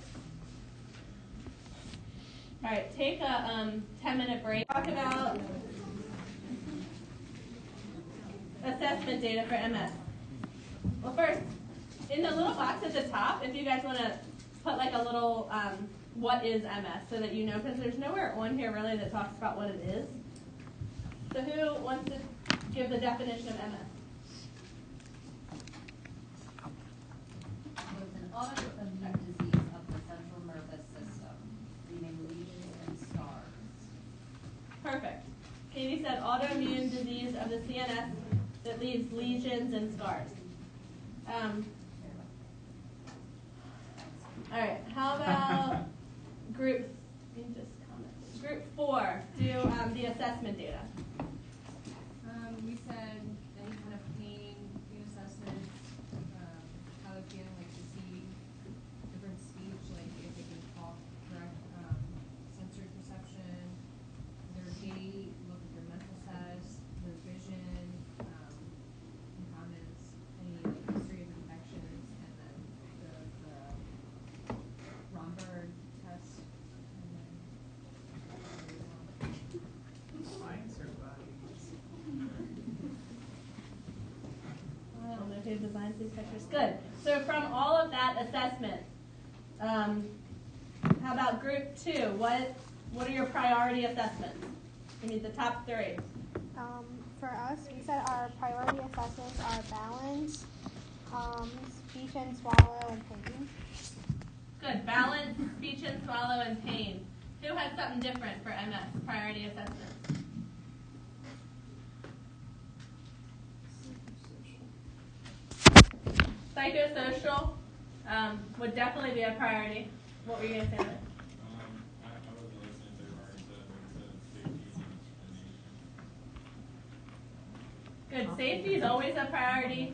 All right, take a 10-minute break. Talk about assessment data for MS. Well, first, in the little box at the top, if you guys want to put like a little what is MS so that you know, because there's nowhere on here really that talks about what it is. So who wants to give the definition of MS? So it's an autoimmune disease of the central nervous system, leaving lesions and scars. Perfect. Katie said autoimmune disease of the CNS that leaves lesions and scars. All right, how about group 4, do the assessment data. We said any kind of pain assessments, how they're feeling, like to see different speech, like if they can talk correct, sensory perception, their gait, look at their mental status, their vision, incontinence, any like history of infections, and then the Romberg test, and then Minds or bodies? I don't know who designs these pictures. Good. So from all of that assessment, how about group 2? What are your priority assessments? Give me the top 3. For us, we said our priority assessments are balance, speech and swallow, and pain. Good. Balance, speech and swallow, and pain. Who has something different for MS priority assessments? Psychosocial would definitely be a priority. What were you going to say? I wasn't listening to her already said, but it said safety and explanation. Good. Safety is always a priority.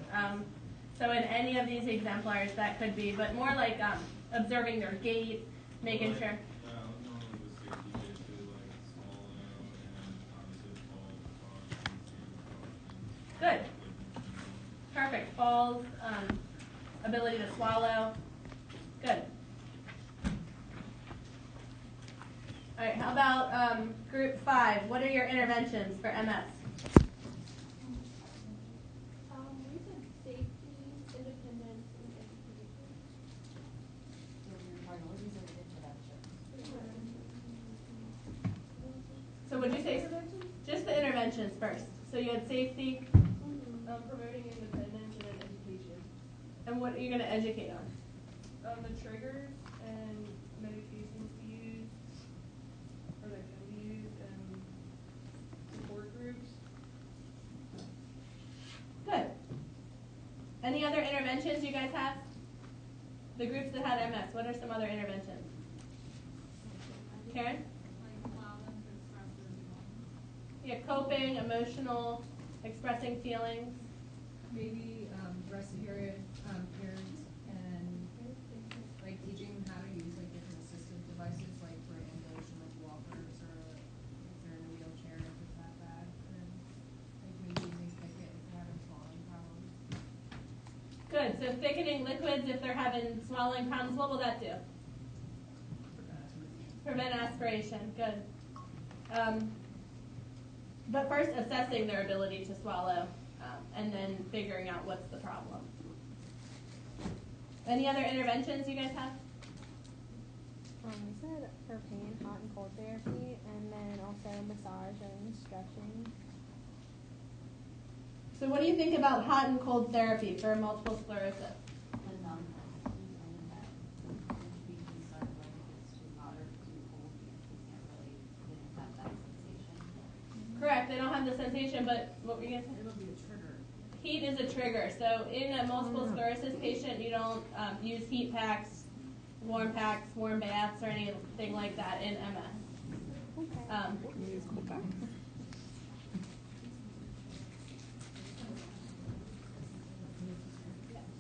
So in any of these exemplars, that could be, but more like observing their gait, making sure. Normally with safety, basically like swallow and obviously fall precautions. Good. Perfect. Falls, ability to swallow. Good. All right, how about group 5? What are your interventions for MS? We said safety, independence, and education. So your priorities are interventions. interventions first. So you had safety, Promoting independence and education. and what are you going to educate on? The triggers and medications to use, or that can be used, and support groups. Good. Any other interventions you guys have? The groups that had MS, what are some other interventions? Karen? Yeah, coping, emotional, expressing feelings. Maybe rest period, periods, and like teaching them how to use like different assistive devices, like for ambulation, like walkers, or if they're in a wheelchair, if it's that bad, and like maybe using Picket if they're having swallowing problems. Good, so thickening liquids if they're having swallowing problems, what will that do? Prevent aspiration, good. But first assessing their ability to swallow, and then figuring out what's the problem. Any other interventions you guys have? We said for pain, hot and cold therapy, and then also massage and stretching. So what do you think about hot and cold therapy for multiple sclerosis? The numbness, and that should be concerned when it gets too hot or too cold because they don't have that sensation. Correct, they don't have the sensation, but what were you going to say? It'll be a trigger. Heat is a trigger. So in a multiple sclerosis patient, you don't use heat packs, warm baths, or anything like that in MS. Use cold packs.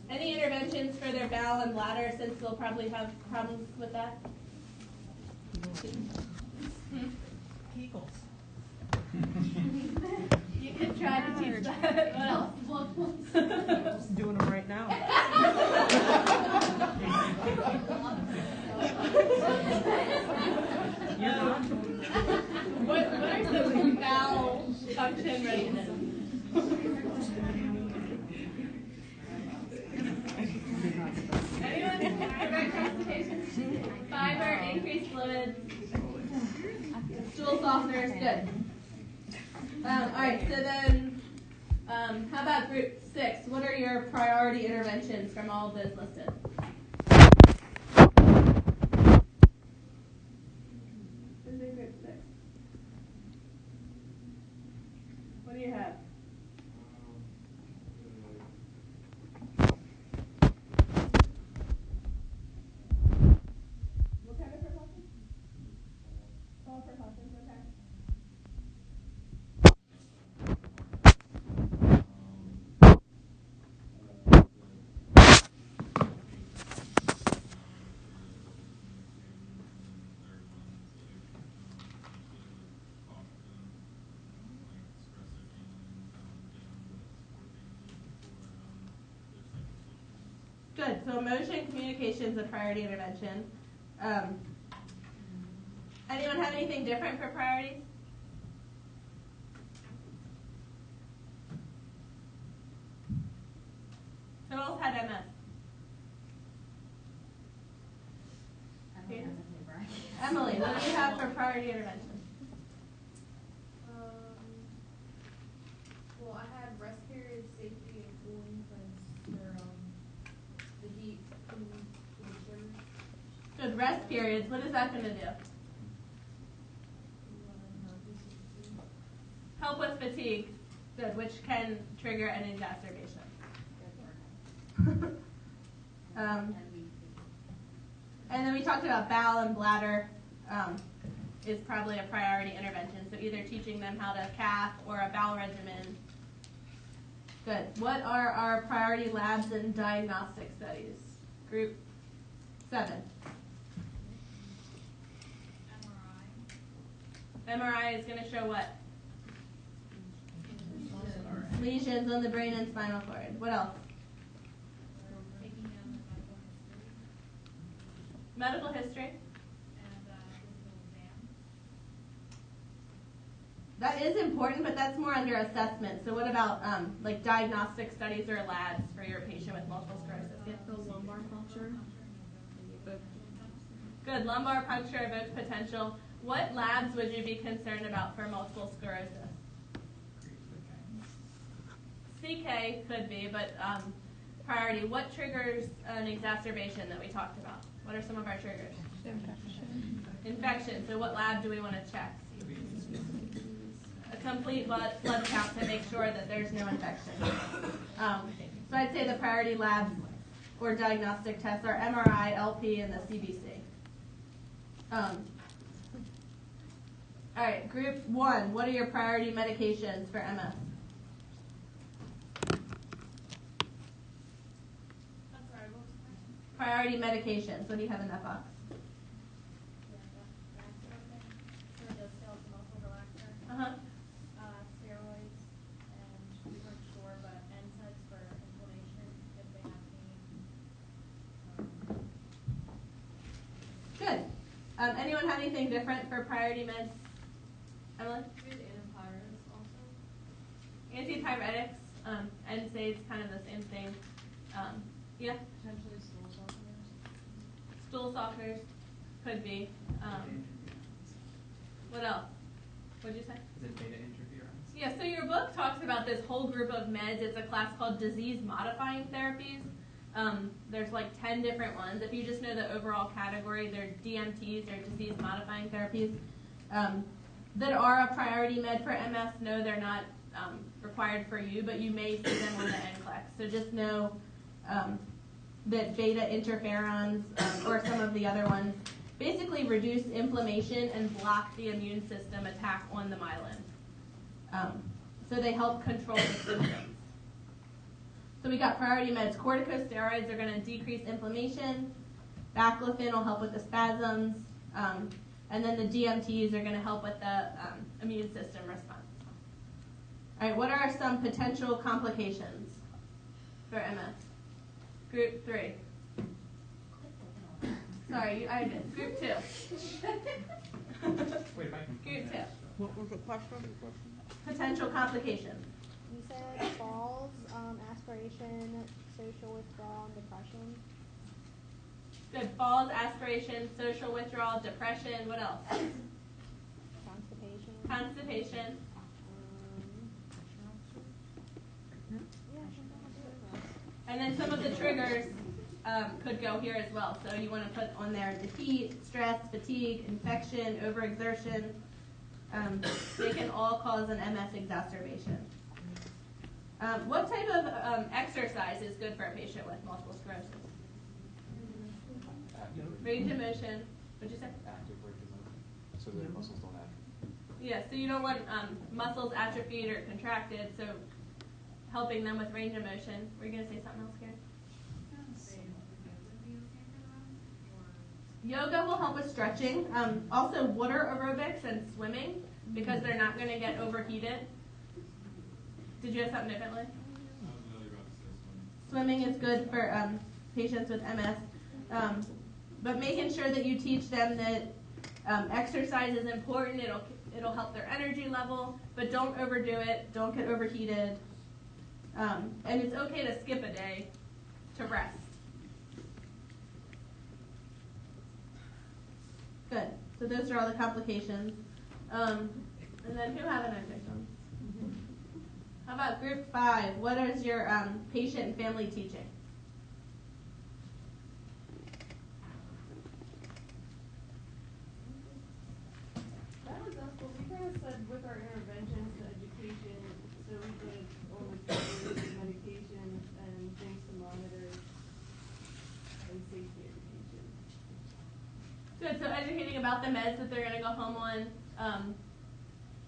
Any interventions for their bowel and bladder, since they'll probably have problems with that? Kegels. You could try to teach that. What else? Just doing them right now. What are some bowel function readiness? Anyone? Prevent constipation? Fiber, increased fluids, stool softeners, good. Alright, so then, how about group 6? What are your priority interventions from all of those listed? Who's in group 6? What do you have? What kind of precautions? All precautions, okay. Good. So emotion communication is a priority intervention. Anyone have anything different for priorities? Who else had MS? Emily, what do you have for priority intervention? Well, I had rest period, safety, and cooling because they're the heat from the triggers. Good. Rest periods. What is that going to do? Help with fatigue. Good, which can trigger an exacerbation. And then we talked about bowel and bladder is probably a priority intervention. So either teaching them how to cath or a bowel regimen. Good. What are our priority labs and diagnostic studies? Group 7. MRI is going to show what? Lesions on the brain and spinal cord. What else? Medical history. That is important, but that's more under assessment. So what about like diagnostic studies or labs for your patient with multiple sclerosis? Yeah. The lumbar puncture. Good. Lumbar puncture, evoked potential. What labs would you be concerned about for multiple sclerosis? CK could be, but priority. What triggers an exacerbation that we talked about? What are some of our triggers? Infection. So what lab do we want to check? A complete blood count to make sure that there's no infection. So I'd say the priority labs or diagnostic tests are MRI, LP, and the CBC. All right, group 1, what are your priority medications for MS? Priority medications, what do you have in that box? Uh-huh. Steroids, and we weren't sure, but NSAIDs for inflammation if they have pain. Good. Anyone have anything different for priority meds? Emily? We had antipyretics also. Antipyretics, NSAIDs, kind of the same thing. Yeah? Potentially stool softeners. Stool softeners could be. What else? What'd you say? Is it beta interferons? Yeah, so your book talks about this whole group of meds. It's a class called disease-modifying therapies. There's like 10 different ones. If you just know the overall category, they're DMTs, or disease-modifying therapies, that are a priority med for MS. No, they're not required for you, but you may see them on the NCLEX. So just know that beta interferons, or some of the other ones, basically reduce inflammation and block the immune system attack on the myelin. So they help control the symptoms. So we got priority meds. Corticosteroids are going to decrease inflammation. Baclofen will help with the spasms. And then the DMTs are going to help with the immune system response. All right, what are some potential complications for MS? Group 3. Sorry, I did. Group 2. Wait, if I can. Group 2. What was the question? Potential complications. You said falls, aspiration, social withdrawal, and depression. Good. Falls, aspiration, social withdrawal, depression. What else? Constipation. Constipation. And then some of the triggers could go here as well. So you want to put on there defeat, stress, fatigue, infection, overexertion. They can all cause an MS exacerbation. What type of exercise is good for a patient with multiple sclerosis? Range of motion. What'd you say? Active range of motion, so the muscles don't atrophy. Yeah, so you don't want muscles atrophied or contracted, so helping them with range of motion. Were you going to say something else, Karen? Yoga will help with stretching. Also water aerobics and swimming, because they're not going to get overheated. Did you have something differently? I was really about to say Swimming is good for patients with MS. But making sure that you teach them that exercise is important. It'll help their energy level, but don't overdo it. Don't get overheated. And it's okay to skip a day to rest. Good. So those are all the complications. And then who have an addiction? How about group 5? What is your patient and family teaching? That was us, but we kind of said with our interventions, the education, so we did all the medications and things to monitor and safety education. Good. So educating about the meds that they're going to go home on,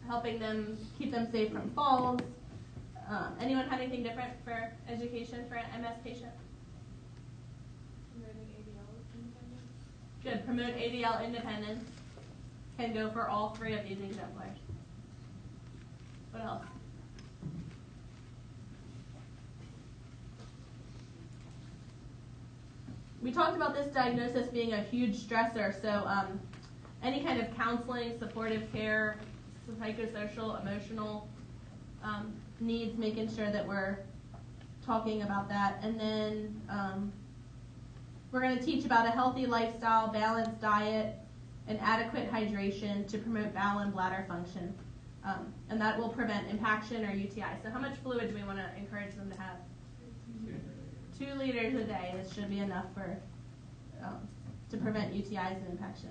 helping them keep them safe from falls. Anyone have anything different for education for an MS patient? Promoting ADL independence. Good. Promote ADL independence. Can go for all 3 of these exemplars. What else? We talked about this diagnosis being a huge stressor, so any kind of counseling, supportive care, psychosocial, emotional needs, making sure that we're talking about that. And then we're going to teach about a healthy lifestyle, balanced diet, and adequate hydration to promote bowel and bladder function. And that will prevent impaction or UTI. So how much fluid do we want to encourage them to have? 2 liters a day. This should be enough for to prevent UTIs and impaction.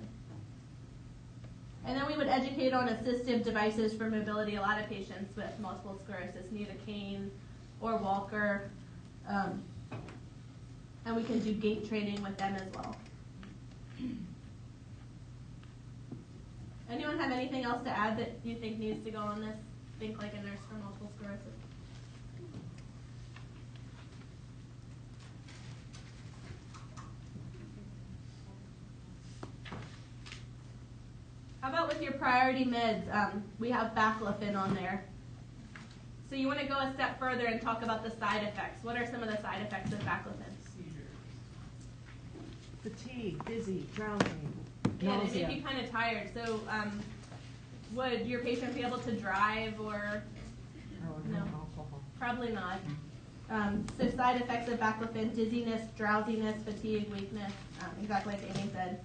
And then we would educate on assistive devices for mobility. A lot of patients with multiple sclerosis need a cane or walker. And we can do gait training with them as well. Anyone have anything else to add that you think needs to go on this? Think like a nurse for multiple sclerosis. How about with your priority meds? We have baclofen on there. So you want to go a step further and talk about the side effects. What are some of the side effects of baclofen? Fatigue, dizzy, drowsing, Yeah, they nausea. make you kind of tired. So would your patient be able to drive or? No, Alcohol. probably not. So side effects of baclofen: dizziness, drowsiness, fatigue, weakness, exactly like Amy said.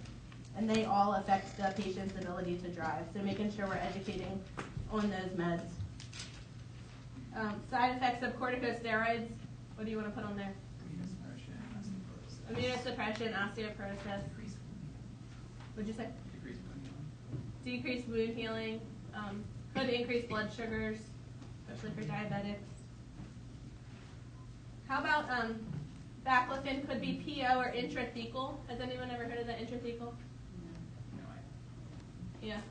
And they all affect the patient's ability to drive. So making sure we're educating on those meds. Side effects of corticosteroids. What do you want to put on there? Immunosuppression, osteoporosis. What'd you say? Decreased wound healing. Could increase blood sugars, especially for diabetics. How about baclofen could be PO or intrathecal? Has anyone ever heard of the intrathecal? Yeah.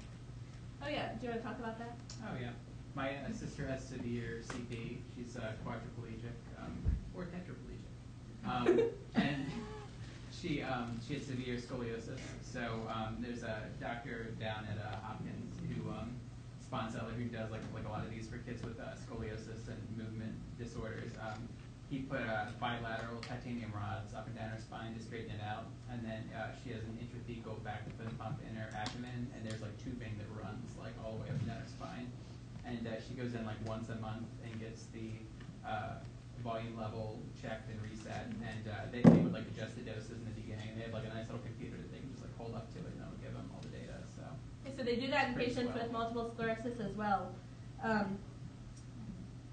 Oh yeah. Do you want to talk about that? Oh yeah. My sister has severe CP. She's quadriplegic or tetraplegic, and she had severe scoliosis. So there's a doctor down at Hopkins who Sponseller, who does like a lot of these for kids with scoliosis and movement disorders. He put bilateral titanium rods up and down her spine to straighten it out, and then she has an intrathecal baclofen pump in her abdomen, and there's like tubing that runs like all the way up and down her spine. And she goes in like once a month and gets the volume level checked and reset, and they would like adjust the doses in the beginning. They have like a nice little computer that they can just like hold up to it, and that'll give them all the data. So. Okay, so they do that in patients with multiple sclerosis as well.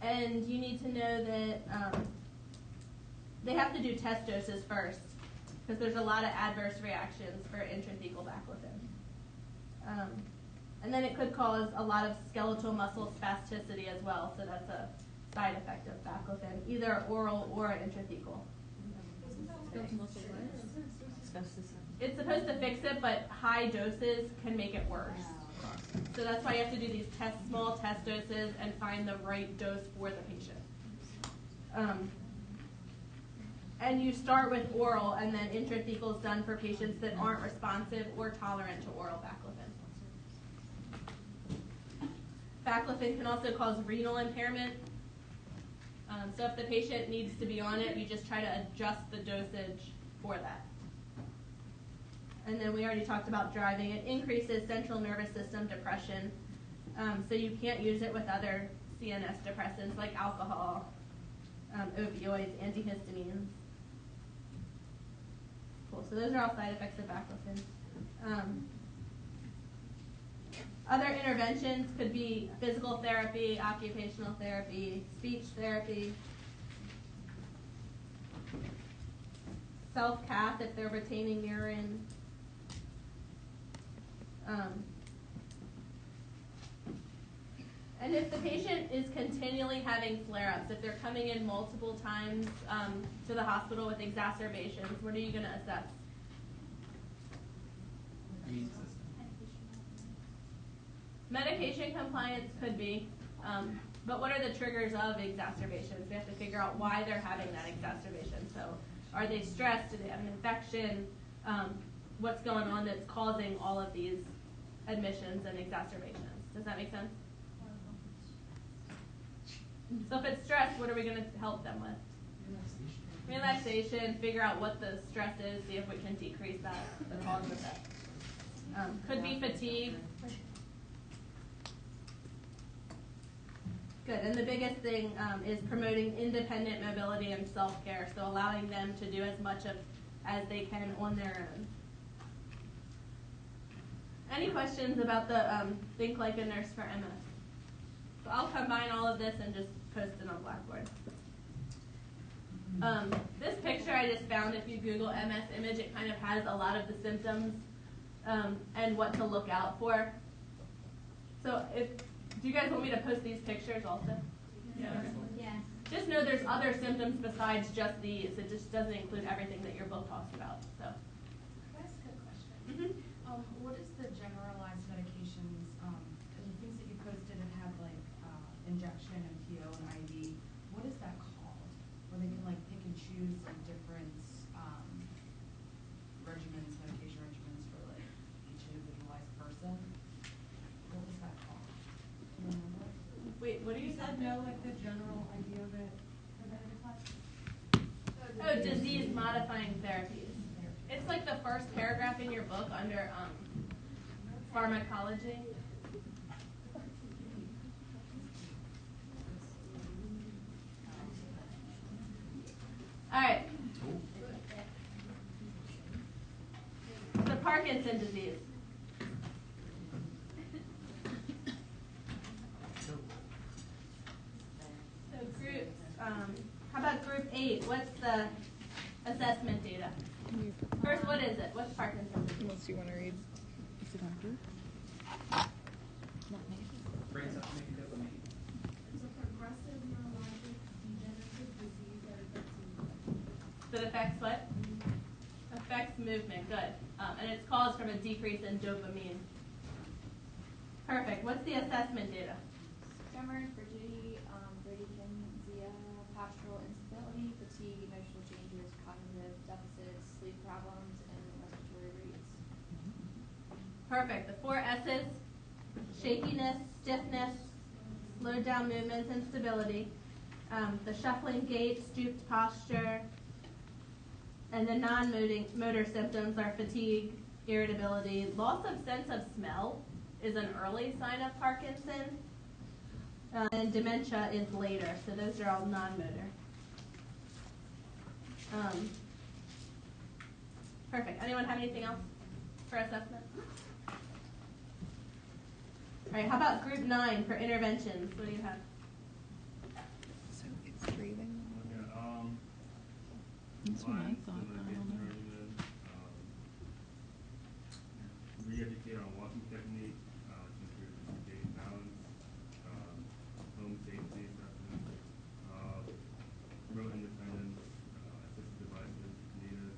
And you need to know that they have to do test doses first, because there's a lot of adverse reactions for intrathecal baclofen. And then it could cause a lot of skeletal muscle spasticity as well, so that's a side effect of baclofen, either oral or intrathecal. It's supposed to fix it, but high doses can make it worse. So that's why you have to do these small test doses and find the right dose for the patient. And you start with oral, and then intrathecal is done for patients that aren't responsive or tolerant to oral baclofen. Baclofen can also cause renal impairment. So if the patient needs to be on it, you just try to adjust the dosage for that. And then we already talked about driving. It increases central nervous system depression. So you can't use it with other CNS depressants like alcohol, opioids, antihistamines. Cool. So those are all side effects of baclofen. Other interventions could be physical therapy, occupational therapy, speech therapy, self-cath if they're retaining urine. And if the patient is continually having flare-ups, if they're coming in multiple times to the hospital with exacerbations, what are you going to assess? Immune system. Medication compliance could be, but what are the triggers of exacerbations? We have to figure out why they're having that exacerbation. So are they stressed? Do they have an infection? What's going on that's causing all of these admissions and exacerbations? Does that make sense? So if it's stress, what are we going to help them with? Relaxation, figure out what the stress is, see if we can decrease that, the cause of that. Could be fatigue. Good, and the biggest thing is promoting independent mobility and self-care, so allowing them to do as much as they can on their own. Any questions about the Think Like a Nurse for MS? So I'll combine all of this and just post it on Blackboard. This picture I just found, if you Google MS image, it kind of has a lot of the symptoms and what to look out for. So do you guys want me to post these pictures also? Yeah. Yes. Just know there's other symptoms besides just these. It just doesn't include everything that your book talks about. So. Can I ask a question? Mm-hmm. What is the generalized medications, the things that you posted that had like, injection and PO and IV, what is that called? Where they can like pick and choose like different, regimens, medication regimens for like each individualized person? What was that called? Do you remember? Wait, what do you say? know like the general idea of it for the class? Oh, disease modifying therapies. It's like the first paragraph in your book under pharmacology. All right. The Parkinson disease. So groups. How about group 8? What's the assessment data? First, what is it? What's Parkinson's disease? Unless you want to read. Is it on group? Not me. Brain subcommittee dopamine. It's a progressive neurologic degenerative disease that affects movement. That affects what? Affects movement. Good. And it's caused from a decrease in dopamine. Perfect. What's the assessment data? Tremors, rigidity, bradykinesia, postural instability, fatigue, emotional changes, cognitive deficits, sleep problems, and respiratory rates. Perfect. The 4 S's: shakiness, stiffness, slowed down movements, and stability. The shuffling gait, stooped posture, and the non-motor symptoms are fatigue, irritability. Loss of sense of smell is an early sign of Parkinson, and dementia is later. So those are all non-motor. Perfect. Anyone have anything else for assessment? All right. How about group 9 for interventions? What do you have? So it's breathing. Yeah, That's what I combines thought, the but I don't medication know. regimen, re-educate on walking technique, to improve gait and balance, home safety assessment, remote independence, assistive devices if needed,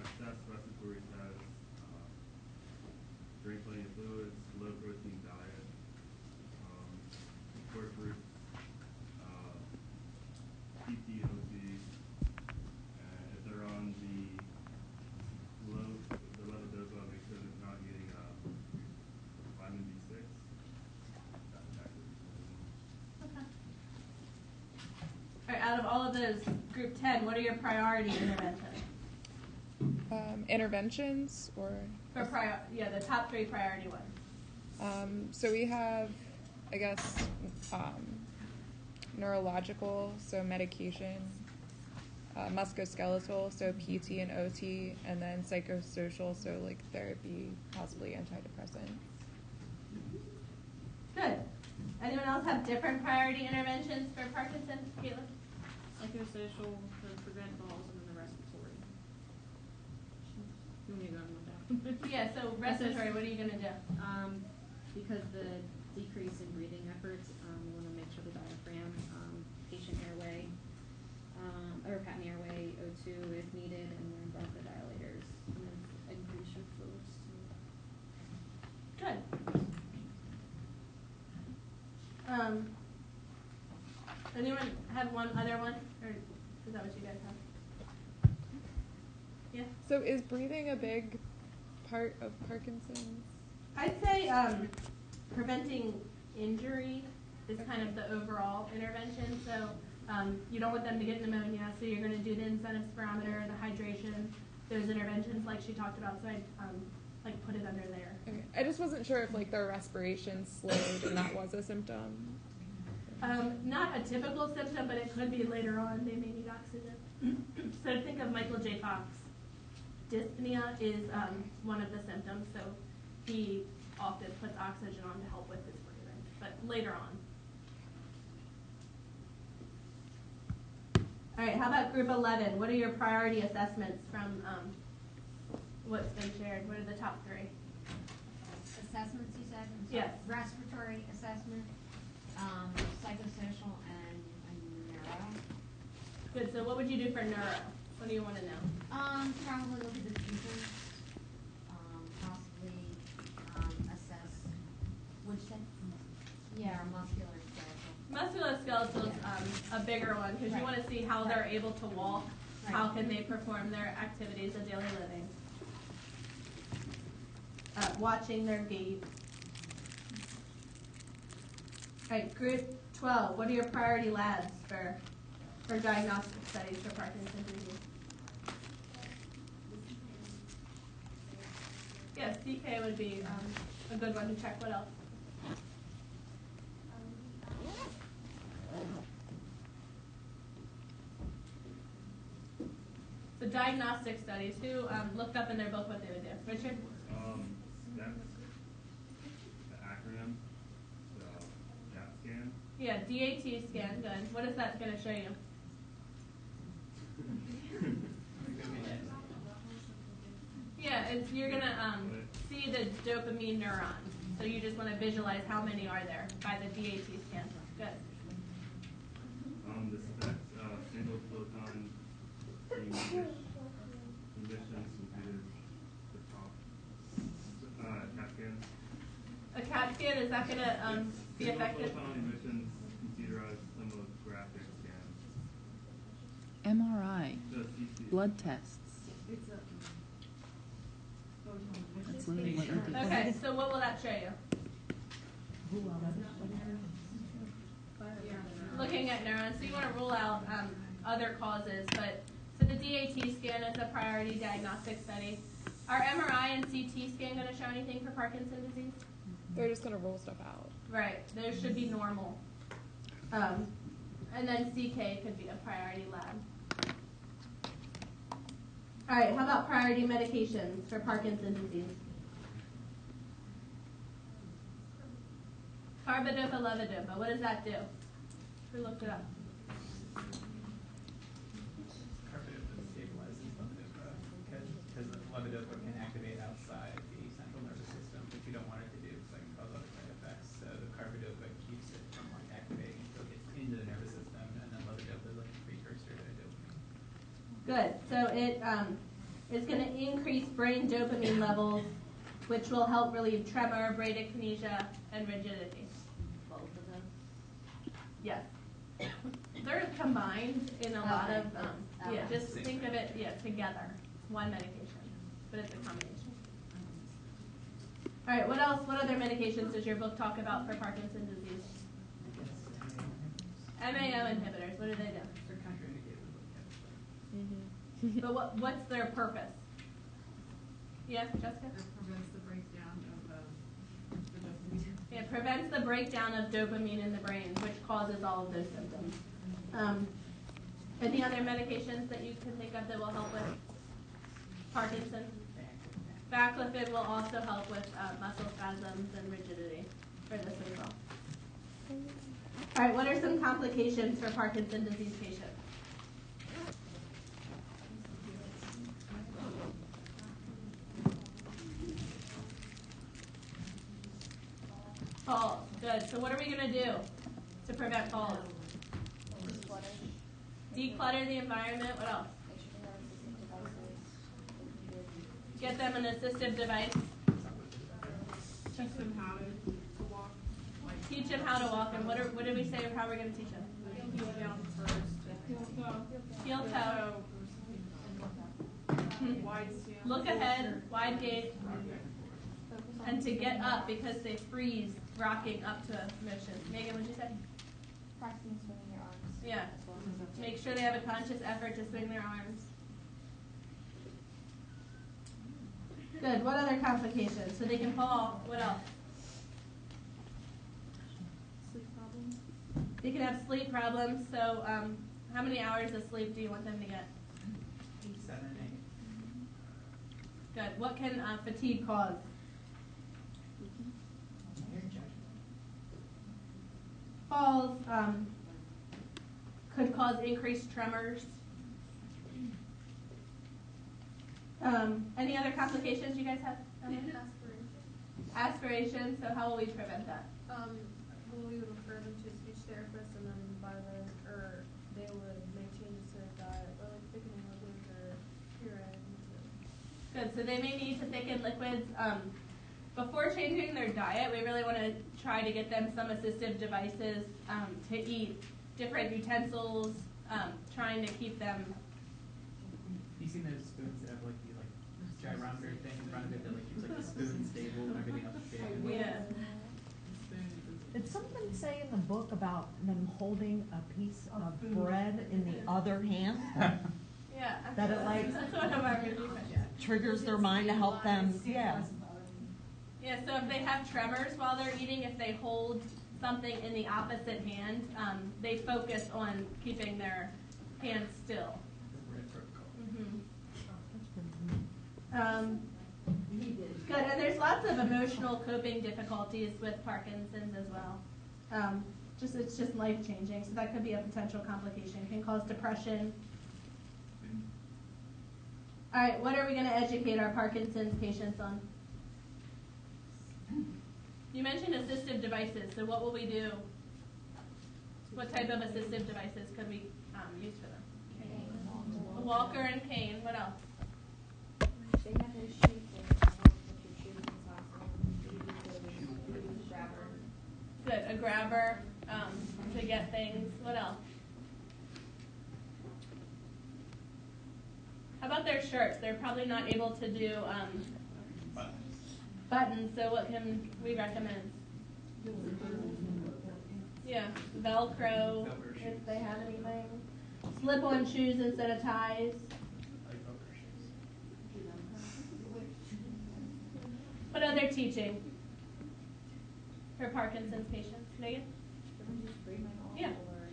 assess respiratory tests, drink plenty of fluids, low protein diet, support groups, PT, OT, and if they're on the level dose level, make sure they're not getting vitamin B6. That's an accurate decision. Okay. All right. Out of all of those, group 10, what are your priority interventions? Interventions or? For the top 3 priority ones. So we have, I guess, neurological, so medication, musculoskeletal, so PT and OT, and then psychosocial, so like therapy, possibly antidepressant. Good. Anyone else have different priority interventions for Parkinson's? Caitlin? Psychosocial to prevent falls and then the respiratory. You want me to go on with that? Yeah, so respiratory, what are you going to do? Because the decrease in breathing efforts, we want to make sure the diaphragm, patient airway, or patent airway, O2 if needed, and then bronchodilators, and then increase your fluids. Good. Anyone have one other one? Or is that what you guys have? Yeah? So is breathing a big part of Parkinson's? I'd say preventing injury is kind of the overall intervention. So you don't want them to get pneumonia, so you're going to do the incentive spirometer, the hydration, those interventions like she talked about. So I'd put it under there. Okay. I just wasn't sure if like their respiration slowed and that was a symptom. Not a typical symptom, but it could be later on. They may need oxygen. So think of Michael J. Fox. Dyspnea is one of the symptoms. So he often puts oxygen on to help with his breathing, but later on. All right, how about group 11? What are your priority assessments from what's been shared? What are the top three? Assessments, you said? Yes. Respiratory assessment, psychosocial, and neuro. Good, so what would you do for neuro? What do you want to know? Probably look at the features, possibly, assess, what'd you say? Yeah, or muscular skeletal. Musculoskeletal is a bigger one because you want to see how they're able to walk, how can they perform their activities of daily living. Watching their gait. All right, group 12. What are your priority labs for diagnostic studies for Parkinson's disease? Yes, CK would be a good one to check. What else? So diagnostic studies. Who looked up in their book what they would do? Richard? That's the acronym, the DAT scan. Yeah, DAT scan. Good. What is that going to show you? Yeah, you're going to see the dopamine neurons. So you just want to visualize how many are there by the DAT scan. Good. The specs, single photon emissions completed the top. CAT scan. A CAT scan, is that going to be effective? Single photon emissions computerized tomographic scans. MRI. The CT. Blood tests. It's a photon That's literally what we do. Okay, so what will that show you? Looking at neurons, so you want to rule out other causes, but so the DAT scan is a priority diagnostic study. Are MRI and CT scan going to show anything for Parkinson's disease? They're just going to rule stuff out. Right, those should be normal. And then CK could be a priority lab. All right, how about priority medications for Parkinson's disease? Carbidopa, levodopa, what does that do? Who looked it up? Carbidopa stabilizes levodopa because levodopa can activate outside the central nervous system, which you don't want it to do because it can cause other side effects. So the carbidopa keeps it from activating until it gets into the nervous system, and then levodopa is like a precursor to dopamine. Good. So it is going to increase brain dopamine levels, which will help relieve tremor, bradykinesia, and rigidity. Both of them? Yes. They're combined in a lot of, just think of it, together. It's one medication, but it's a combination. All right, what else? What other medications does your book talk about for Parkinson's disease? MAO inhibitors, what do they do? They're contraindicated with chemistry. But what's their purpose? Yeah, Jessica? It prevents the breakdown of the dopamine. It prevents the breakdown of dopamine in the brain, which causes all of those symptoms. Any other medications that you can think of that will help with Parkinson's? Baclofen will also help with muscle spasms and rigidity for this as well. All right, what are some complications for Parkinson's disease patients? Falls. Good. So what are we going to do to prevent falls? Declutter the environment. What else? Get them an assistive device. Teach them how to walk. Teach them how to walk. And what did we say? How we're going to teach them? Heel down first. Heel toe. Wide stance. Look ahead. Wide gait. And to get up because they freeze rocking up to a motion. Megan, what did you say? Practicing swinging your arms. Yeah. Make sure they have a conscious effort to swing their arms. Good. What other complications? So they can fall. What else? Sleep problems. They can have sleep problems. So how many hours of sleep do you want them to get? 7, 8. Good. What can fatigue cause? falls could cause increased tremors. Any other complications you guys have? Aspiration. So how will we prevent that? Well, we would refer them to a speech therapist, and then they would make changes to their diet, or like thickening liquids or puree. Good. So they may need to thicken liquids. Before changing their diet, we really want to try to get them some assistive devices to eat different utensils, trying to keep them. Have you seen those spoons that have like the gyrometer thing in front of it that like keeps like the spoon stable and everything else shaking? Yeah. Did something say in the book about them holding a piece of bread in the other hand? Yeah. That it like That's one of our review questions. triggers their mind to help them? Yeah. Yeah, so if they have tremors while they're eating, if they hold something in the opposite hand, they focus on keeping their hands still. Good, and there's lots of emotional coping difficulties with Parkinson's as well. It's just life changing, so that could be a potential complication. It can cause depression. All right, what are we going to educate our Parkinson's patients on? You mentioned assistive devices, so what will we do? What type of assistive devices could we use for them? A walker and cane. What else? They have those shoes that help with your shoes and socks. Use grabber. Good, a grabber to get things. What else? How about their shirts? They're probably not able to do buttons, so what can we recommend? Yeah, Velcro if they have anything. Slip-on shoes instead of ties. What other teaching for Parkinson's patients? Megan? Just breathing all Yeah. or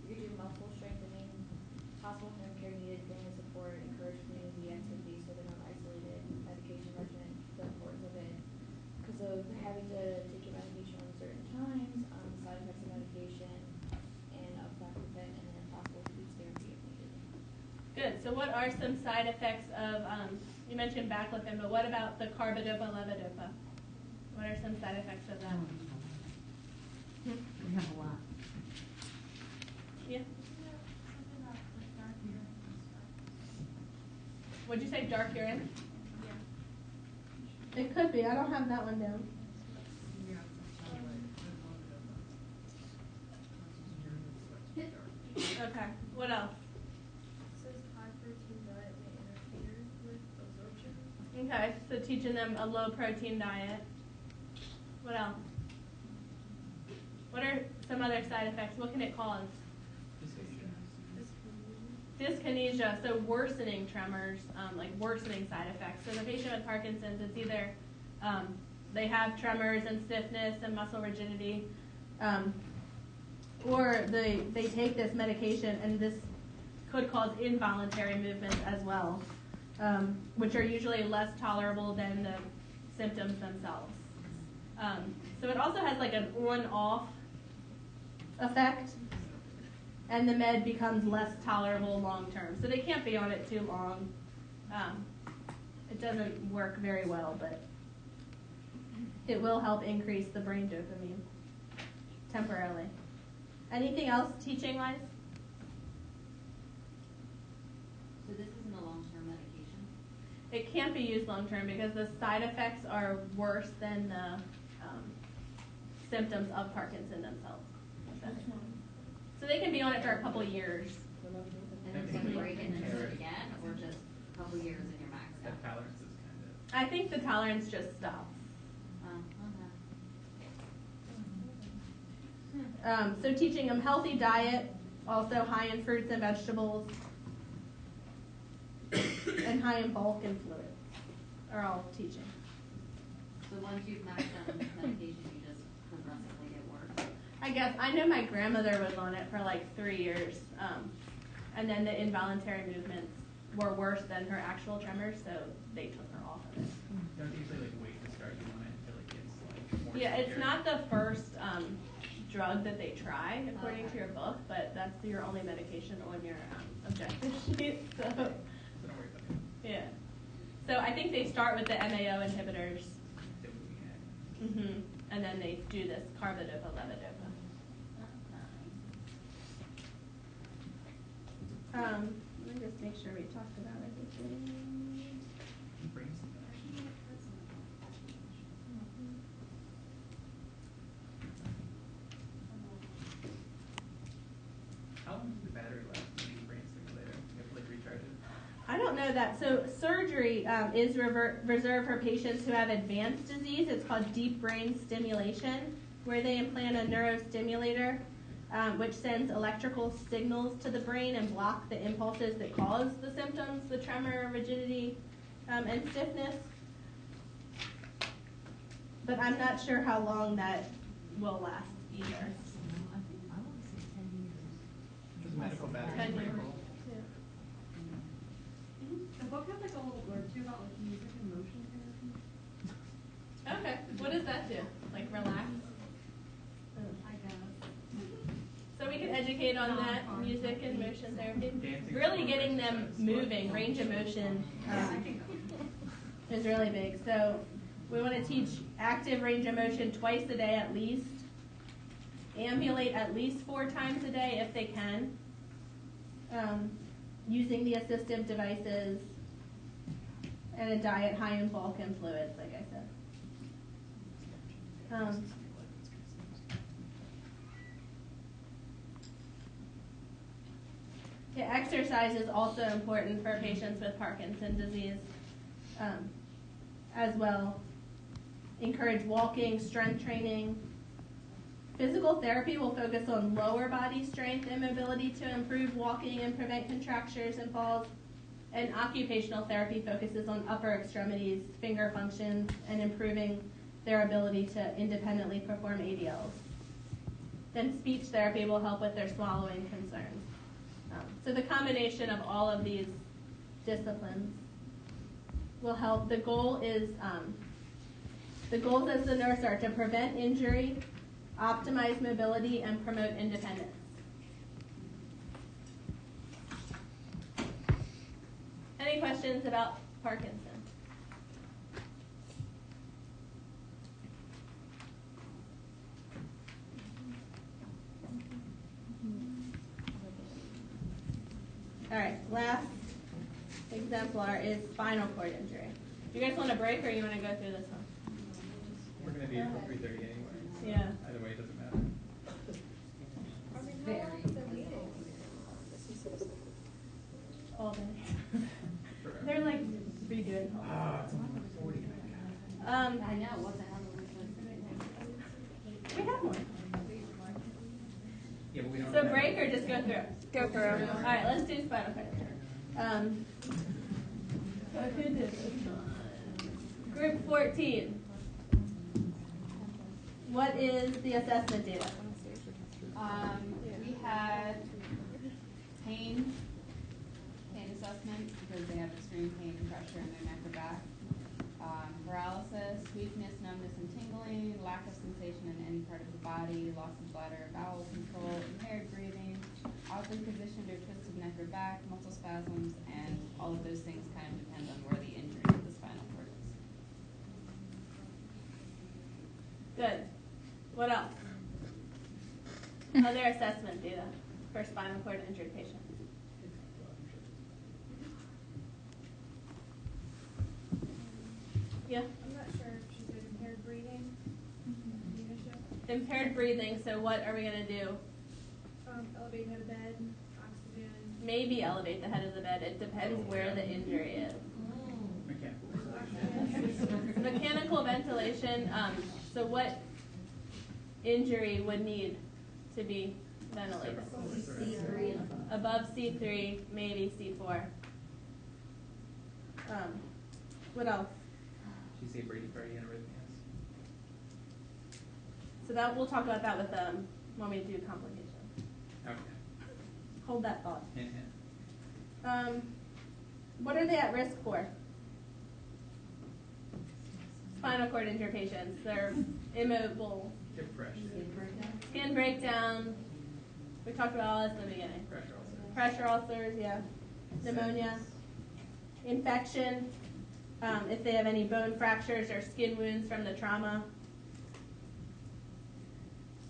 you could do muscle strengthening, hospital home care needed, family support, encourage community activities so they're not isolated, medication regimen, the importance of it. Because of having to take your medication on certain times, side effects of medication, and effect of it, and then if possible, speech therapy if needed. Good. So what are some side effects of, you mentioned baclofen, but what about the carbidopa levodopa? What are some side effects of that? We have a lot. Yeah? Would you say dark urine? Yeah. It could be. I don't have that one down. Okay. What else? It says high protein diet may interfere with absorption. Okay, so teaching them a low protein diet. What else? What are some other side effects? What can it cause? Dyskinesia, so worsening tremors, like worsening side effects. So the patient with Parkinson's, it's either they have tremors and stiffness and muscle rigidity, or they take this medication and this could cause involuntary movements as well, which are usually less tolerable than the symptoms themselves. So it also has like an on-off effect, and the med becomes less tolerable long-term. So they can't be on it too long. It doesn't work very well, but it will help increase the brain dopamine temporarily. Anything else teaching-wise? So this isn't a long-term medication? It can't be used long-term because the side effects are worse than the symptoms of Parkinson themselves. So they can be on it for a couple years. And then take a break and then do it again, or just a couple years and you're maxed out? The tolerance is I think the tolerance just stops. So teaching them healthy diet, also high in fruits and vegetables, and high in bulk and fluids are all teaching. So once you've maxed out the medication, you just progressively get worse? I guess. I know my grandmother was on it for like 3 years, and then the involuntary movements were worse than her actual tremors, so they took her off of it. Don't usually like wait to start you on it until it gets like more Yeah, it's severe. not the first drug drug that they try, according to your book, but that's your only medication on your objective sheet. So, So don't worry about it. yeah. So I think they start with the MAO inhibitors, That we had. and then they do this carbidopa levodopa. Let me just make sure we talked about everything. Brain stimulation. How long does the battery last in the brain stimulator? You have to like recharge it. I don't know that. So surgery is reserved for patients who have advanced disease. It's called deep brain stimulation, where they implant a neurostimulator, which sends electrical signals to the brain and block the impulses that cause the symptoms, the tremor, rigidity, and stiffness. But I'm not sure how long that will last either. This medical battery 10 is pretty years. cool. The book had like a little blurb too about like music and motion therapy. Okay. What does that do? Like relax? I guess. So we can educate on that, music and motion therapy. Dancing Really is getting more them exercise. moving, range of motion I think is really big. So we want to teach active range of motion twice a day at least. Ambulate at least 4 times a day if they can. Using the assistive devices and a diet high in bulk and fluids, like I said. Yeah, exercise is also important for patients with Parkinson's disease as well. Encourage walking, strength training. Physical therapy will focus on lower body strength and mobility to improve walking and prevent contractures and falls. And occupational therapy focuses on upper extremities, finger functions, and improving their ability to independently perform ADLs. Then speech therapy will help with their swallowing concerns. So the combination of all of these disciplines will help. The goals as the nurse are to prevent injury, optimize mobility, and promote independence. Any questions about Parkinson? All right, last exemplar is spinal cord injury. Do you guys want a break or you want to go through this one? We're going to be here till 3:30 anyway. So Yeah. Either way, it doesn't matter. All day. They're like redoing. It's only 40. I know, what the hell We have more. Yeah, but we don't So have break or just go through? Go through. All right, let's do spinal cord injury. Who did this one? Group 14. What is the assessment data? We had pain assessment because they have extreme pain and pressure in their neck or back. Paralysis, weakness, numbness, and tingling, lack of sensation in any part of the body, loss of bladder, bowel control, impaired breathing, oddly positioned or twisted neck or back, muscle spasms, and all of those things kind of depend on where the injury of the spinal cord is. Good. What else? Other assessment data for spinal cord injured patients. Yeah. I'm not sure if she said impaired breathing. Leadership. Impaired breathing, so what are we going to do? Elevate head of bed, oxygen. Maybe elevate the head of the bed. It depends where the injury is. Mechanical ventilation, so what injury would need to be ventilated? C3. Above C3, maybe C4. What else? She say bradycardia and arrhythmias. So that we'll talk about that with when we do complications. Okay. Hold that thought. Hint, hint. What are they at risk for? Spinal cord injured patients. They're immobile. Depression. Skin breakdown. We talked about all this in the beginning. Pressure ulcers, yeah. Pneumonia. Infection. If they have any bone fractures or skin wounds from the trauma.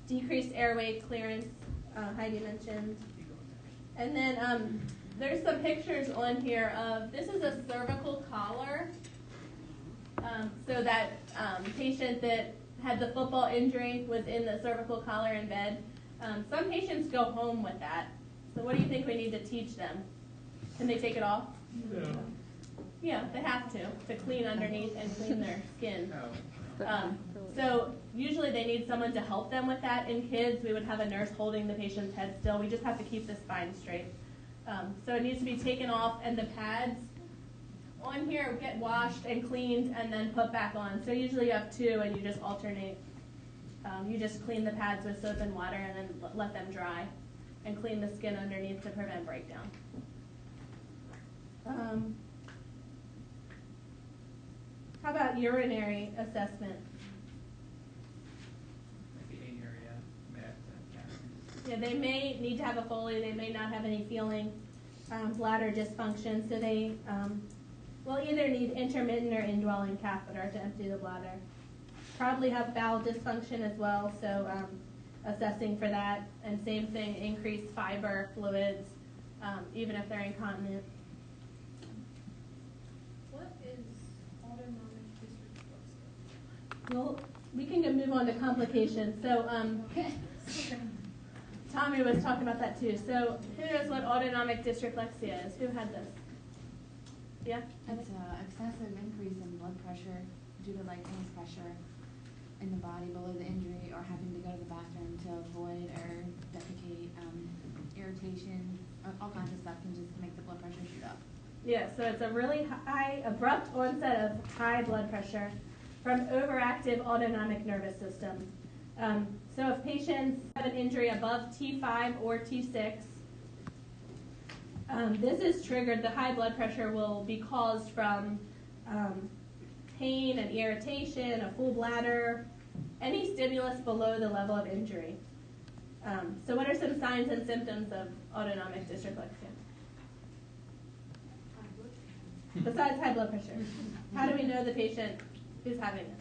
Decreased airway clearance, Heidi mentioned. And then there's some pictures on here of, this is a cervical collar. So that patient that had the football injury was in the cervical collar in bed. Some patients go home with that. So what do you think we need to teach them? Can they take it off? Yeah. Yeah, they have to clean underneath and clean their skin. So usually they need someone to help them with that. In kids, we would have a nurse holding the patient's head still. We just have to keep the spine straight. So it needs to be taken off, and the pads on here get washed and cleaned and then put back on. So usually you have two and you just alternate. You just clean the pads with soap and water and then let them dry and clean the skin underneath to prevent breakdown. How about urinary assessment? Maybe anuria, Yeah, they may need to have a Foley. They may not have any feeling, bladder dysfunction. So they will either need intermittent or indwelling catheter to empty the bladder. Probably have bowel dysfunction as well, so assessing for that. And same thing, increased fiber fluids, even if they're incontinent. What is autonomic dysreflexia? Well, we can move on to complications. So Tommy was talking about that too. So who knows what autonomic dysreflexia is? Who had this? Yeah? It's an excessive increase in blood pressure due to like any pressure in the body below the injury, or having to go to the bathroom to avoid or defecate, irritation, all kinds of stuff can just make the blood pressure shoot up. Yeah, so it's a really high, abrupt onset of high blood pressure from overactive autonomic nervous system. So if patients have an injury above T5 or T6, this is triggered, the high blood pressure will be caused from pain and irritation, a full bladder, any stimulus below the level of injury. So what are some signs and symptoms of autonomic dysreflexia? Besides high blood pressure, how do we know the patient is having it?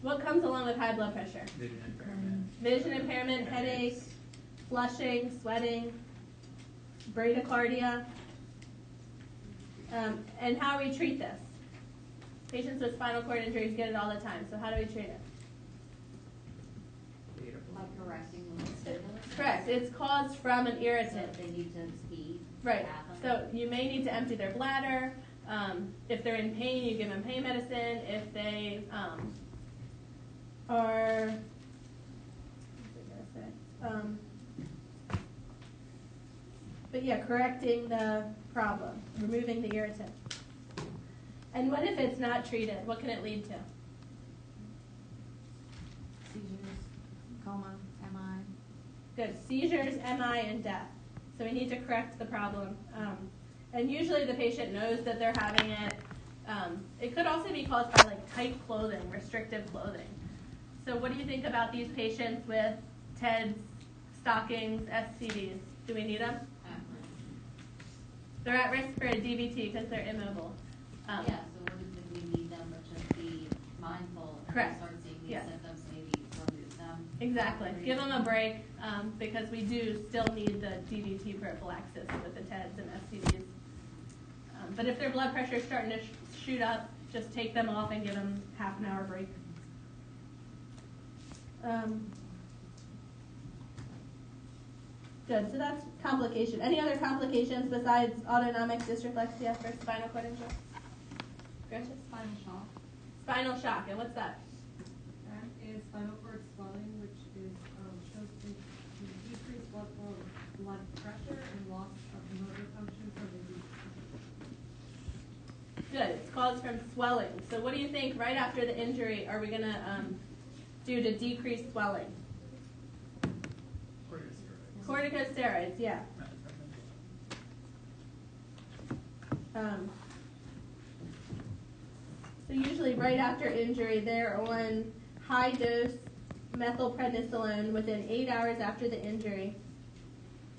What comes along with high blood pressure? Vision impairment. Vision impairment, headache, flushing, sweating, bradycardia. And how we treat this? Patients with spinal cord injuries get it all the time, so how do we treat it? Like correcting the stimulus. Correct. It's caused from an irritant. So they need to speed. Right. So you may need to empty their bladder. If they're in pain, you give them pain medicine. If they are, but yeah, correcting the problem, removing the irritant. And what if it's not treated? What can it lead to? Seizures, coma, MI. Good. Seizures, MI, and death. So we need to correct the problem. And usually the patient knows that they're having it. It could also be caused by like tight clothing, restrictive clothing. So what do you think about these patients with TEDs, stockings, SCDs? Do we need them? They're at risk for a DVT because they're immobile. Yeah, so what if we need them, but just be mindful and Correct. start seeing these Yes. symptoms, maybe remove them. Exactly. Give them a break because we do still need the DVT prophylaxis with the TEDs and SCDs. But if their blood pressure is starting to shoot up, just take them off and give them half an hour break. Good. So that's complication. Any other complications besides autonomic dysreflexia for spinal cord injury? Gretchen? Spinal shock. Spinal shock. And what's that? That is spinal cord swelling, which is shows the decreased blood pressure and loss of motor function from the Good. It's caused from swelling. So what do you think right after the injury are we going to do to decrease swelling? Corticosteroids, yeah. So So usually right after injury, they're on high-dose methylprednisolone within 8 hours after the injury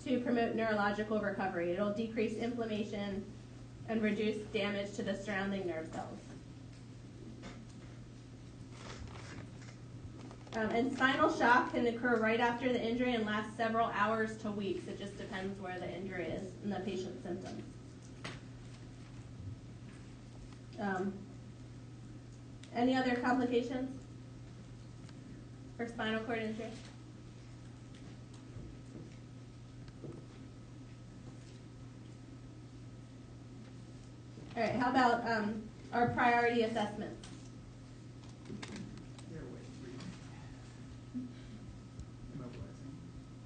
to promote neurological recovery. It'll decrease inflammation and reduce damage to the surrounding nerve cells. And spinal shock can occur right after the injury and last several hours to weeks. It just depends where the injury is and the patient's symptoms. Any other complications for spinal cord injury? All right, how about our priority assessments?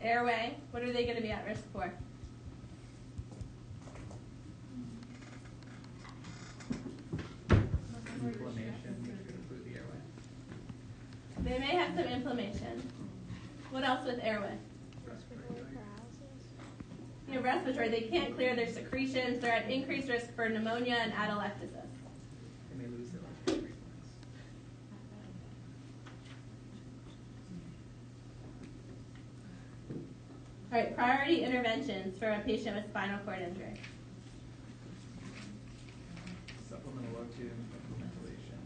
Airway, what are they going to be at risk for? Inflammation, which could include the airway. They may have some inflammation. What else with airway? Yeah, respiratory. They can't clear their secretions. They're at increased risk for pneumonia and atelectasis. They may lose their respiratory reflex. All right, priority interventions for a patient with spinal cord injury. Supplemental O2 ventilation.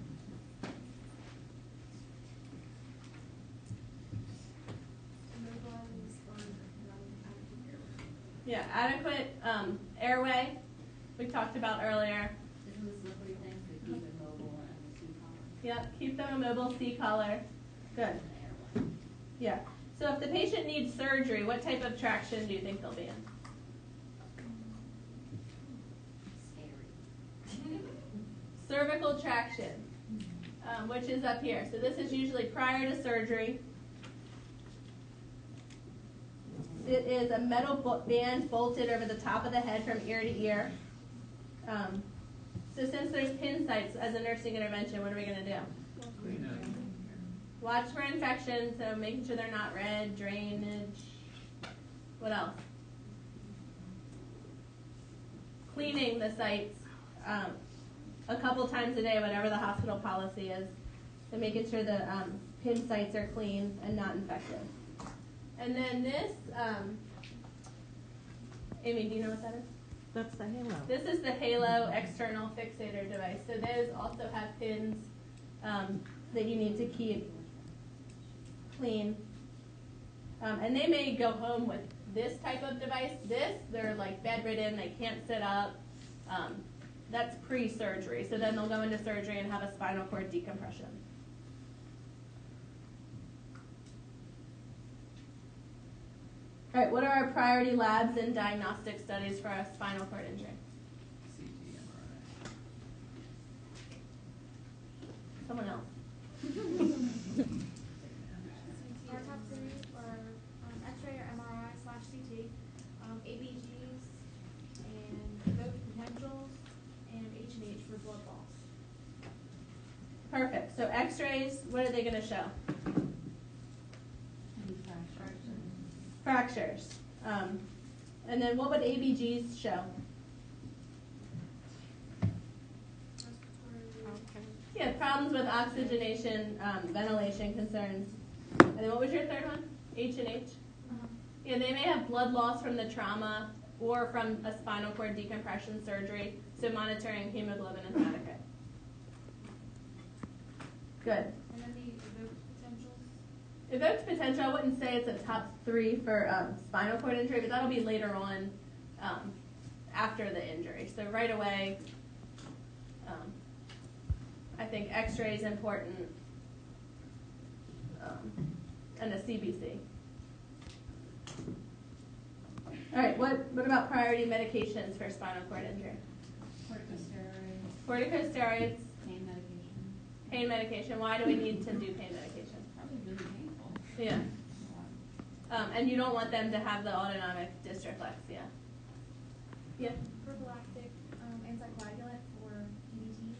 Yeah, adequate airway, we talked about earlier. Isn't this slippery thing to keep it mobile and the C-collar? Yep, keep them immobile, C-collar. Good. Yeah. So if the patient needs surgery, what type of traction do you think they'll be in? Scary. Cervical traction, which is up here. So this is usually prior to surgery. It is a metal band bolted over the top of the head from ear to ear. So since there's pin sites as a nursing intervention, what are we going to do? Clean up. Watch for infections, so making sure they're not red, drainage. What else? Cleaning the sites a couple times a day, whatever the hospital policy is. So making sure the pin sites are clean and not infected. And then this, Amy, do you know what that is? That's the halo. This is the Halo external fixator device. So those also have pins that you need to keep clean. And they may go home with this type of device. They're like bedridden, they can't sit up. That's pre-surgery. So then they'll go into surgery and have a spinal cord decompression. All right, what are our priority labs and diagnostic studies for a spinal cord injury? CT, MRI. Someone else. Autopsy or X-ray or MRI/CT, ABGs and both potentials, and H&H for blood loss. Perfect. So X-rays, what are they going to show? Fractures. And then what would ABGs show? Yeah, problems with oxygenation, ventilation concerns. And then what was your third one? H&H? Yeah, they may have blood loss from the trauma or from a spinal cord decompression surgery, so monitoring hemoglobin is adequate. Good. And then the evoked potentials. Evoked potential, I wouldn't say it's a top 3 for spinal cord injury, but that'll be later on after the injury. So right away, I think X-ray is important, and a CBC. All right, what about priority medications for spinal cord injury? Corticosteroids. Corticosteroids, Pain medication. pain medication. Why do we need to do pain medication? Probably really painful. Yeah. And you don't want them to have the autonomic dysreflexia. Yeah. Prophylactic anticoagulant for DVTs.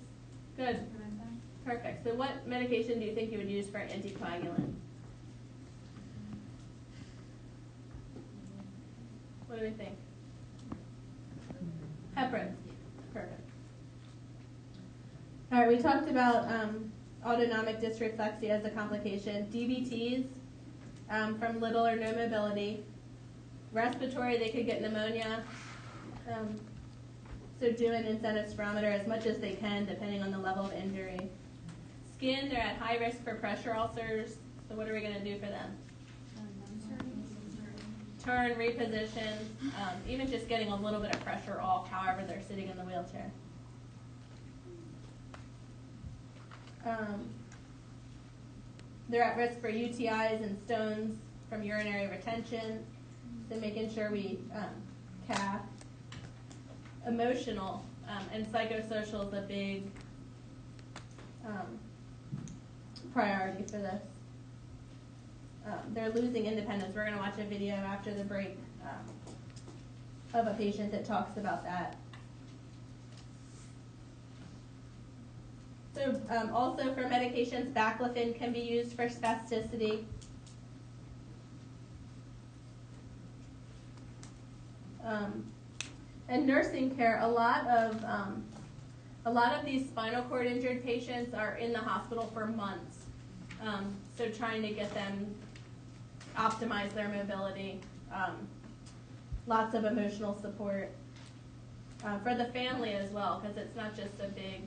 Good. To prevent them. Perfect. So what medication do you think you would use for anticoagulant? What do we think? Heparin. Perfect. All right, we talked about autonomic dysreflexia as a complication, DVTs from little or no mobility, respiratory, they could get pneumonia, so do an incentive spirometer as much as they can depending on the level of injury. Skin, they're at high risk for pressure ulcers, so what are we going to do for them? Turn, reposition, even just getting a little bit of pressure off, however they're sitting in the wheelchair. They're at risk for UTIs and stones from urinary retention, so making sure we CAF. Emotional and psychosocial is a big priority for this. They're losing independence. We're going to watch a video after the break of a patient that talks about that. So also for medications, baclofen can be used for spasticity. And nursing care, a lot of these spinal cord injured patients are in the hospital for months. So trying to get them optimize their mobility, lots of emotional support for the family as well, because it's not just a big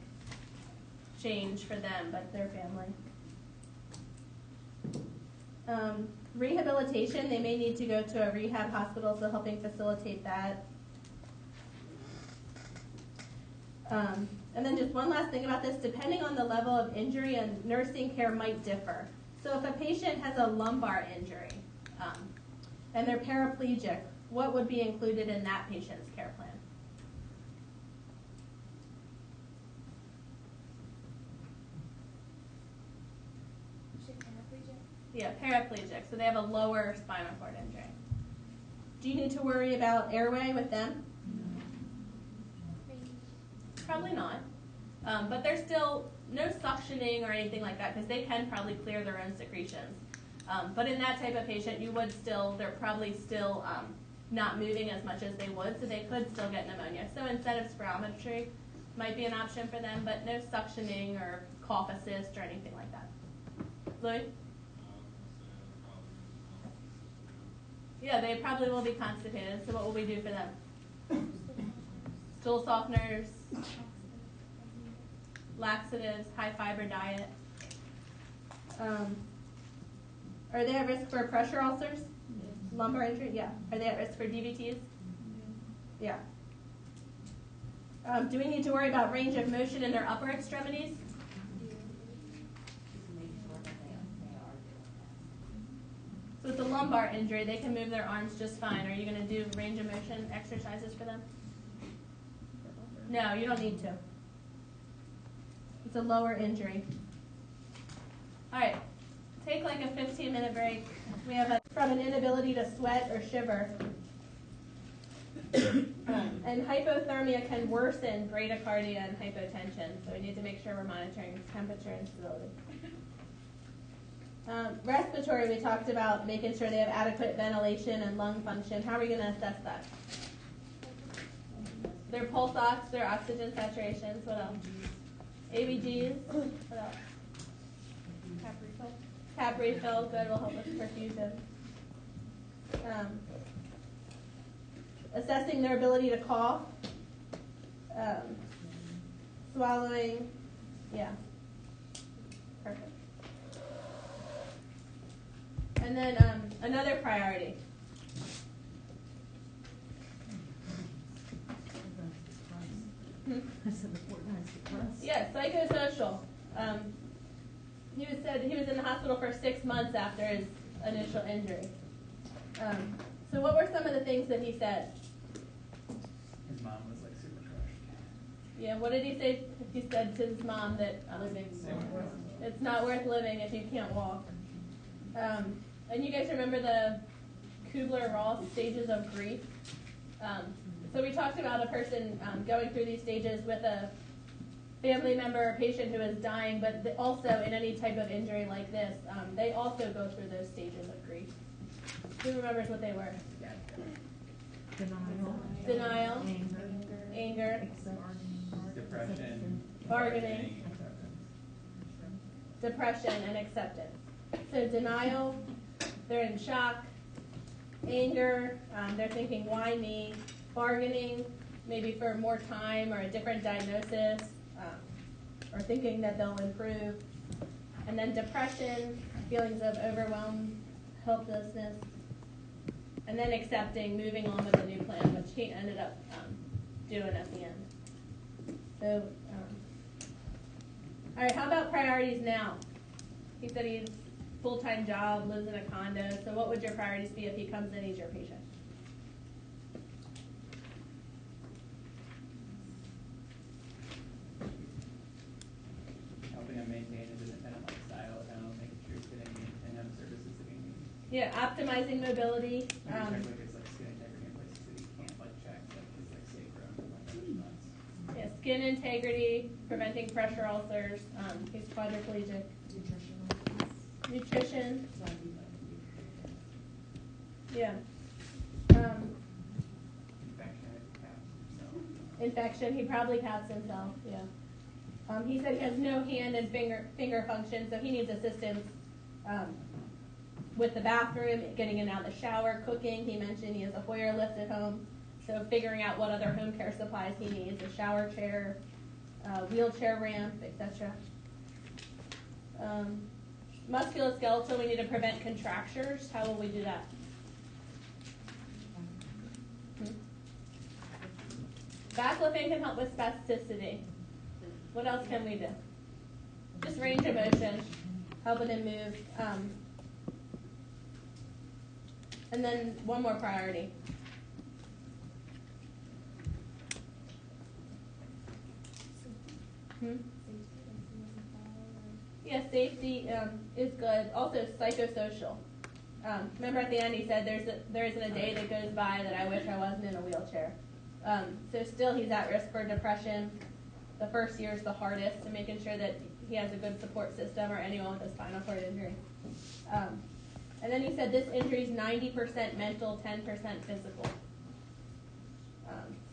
change for them, but their family. Rehabilitation, they may need to go to a rehab hospital, so helping facilitate that. And then just one last thing about this, depending on the level of injury, and nursing care might differ. So if a patient has a lumbar injury and they're paraplegic, what would be included in that patient's care plan? Yeah, paraplegic, so they have a lower spinal cord injury. Do you need to worry about airway with them? Probably not. But there's still no suctioning or anything like that because they can probably clear their own secretions. But in that type of patient, they're probably still not moving as much as they would, so they could still get pneumonia. So instead of spirometry, might be an option for them, but no suctioning or cough assist or anything like that. Louis? Yeah, they probably will be constipated, so what will we do for them? Stool softeners, laxatives, high fiber diet. Are they at risk for pressure ulcers? Lumbar injury? Yeah. Are they at risk for DVTs? Yeah. Do we need to worry about range of motion in their upper extremities? So with the lumbar injury, they can move their arms just fine. Are you going to do range of motion exercises for them? No, you don't need to. It's a lower injury. All right, take like a 15-minute break. We have from an inability to sweat or shiver. And hypothermia can worsen bradycardia and hypotension, so we need to make sure we're monitoring temperature and stability. Respiratory, we talked about making sure they have adequate ventilation and lung function. How are we going to assess that? Their pulse ox, their oxygen saturations. What else? ABGs. What else? Cap refill. Good. Will help with perfusion. Assessing their ability to cough. Swallowing. Yeah. Perfect. And then another priority. Yeah, psychosocial. He said he was in the hospital for 6 months after his initial injury. So what were some of the things that he said? His mom was like super crushed. Yeah, what did he say? He said to his mom that it's not worth living if you can't walk. And you guys remember the Kubler-Ross stages of grief? So we talked about a person going through these stages with a family member or patient who is dying, but also in any type of injury like this, they also go through those stages of grief. Who remembers what they were? Denial. Anger. Depression. Bargaining. depression, and acceptance. So denial, they're in shock. Anger, they're thinking, why me? Bargaining, maybe for more time or a different diagnosis, or thinking that they'll improve. And then depression, feelings of overwhelm, helplessness. And then accepting, moving on with the new plan, which he ended up doing at the end. So, all right, how about priorities now? He said he's full-time job, lives in a condo. So what would your priorities be if he comes in, he's your patient? Helping him maintain his independent lifestyle at home, making sure he's getting in-home services that he needs. Yeah, optimizing mobility. Maybe check like his like skin integrity in places that he can't like check, like his like sacrum and like other spots. Yeah, skin integrity, preventing pressure ulcers. He's quadriplegic. Nutrition. Yeah. Infection. He probably caps himself. Yeah. He said he has no hand and finger function, so he needs assistance with the bathroom, getting in and out of the shower, cooking. He mentioned he has a Hoyer lift at home, so figuring out what other home care supplies he needs: a shower chair, wheelchair ramp, etc. Musculoskeletal, we need to prevent contractures. How will we do that? Backlifting can help with spasticity. What else can we do? Just range of motion, helping him move. And then one more priority. Yeah, safety is good. Also, psychosocial. Remember at the end he said there isn't a day that goes by that I wish I wasn't in a wheelchair. So still he's at risk for depression. The first year is the hardest, and making sure that he has a good support system, or anyone with a spinal cord injury. And then he said this injury is 90% mental, 10% physical.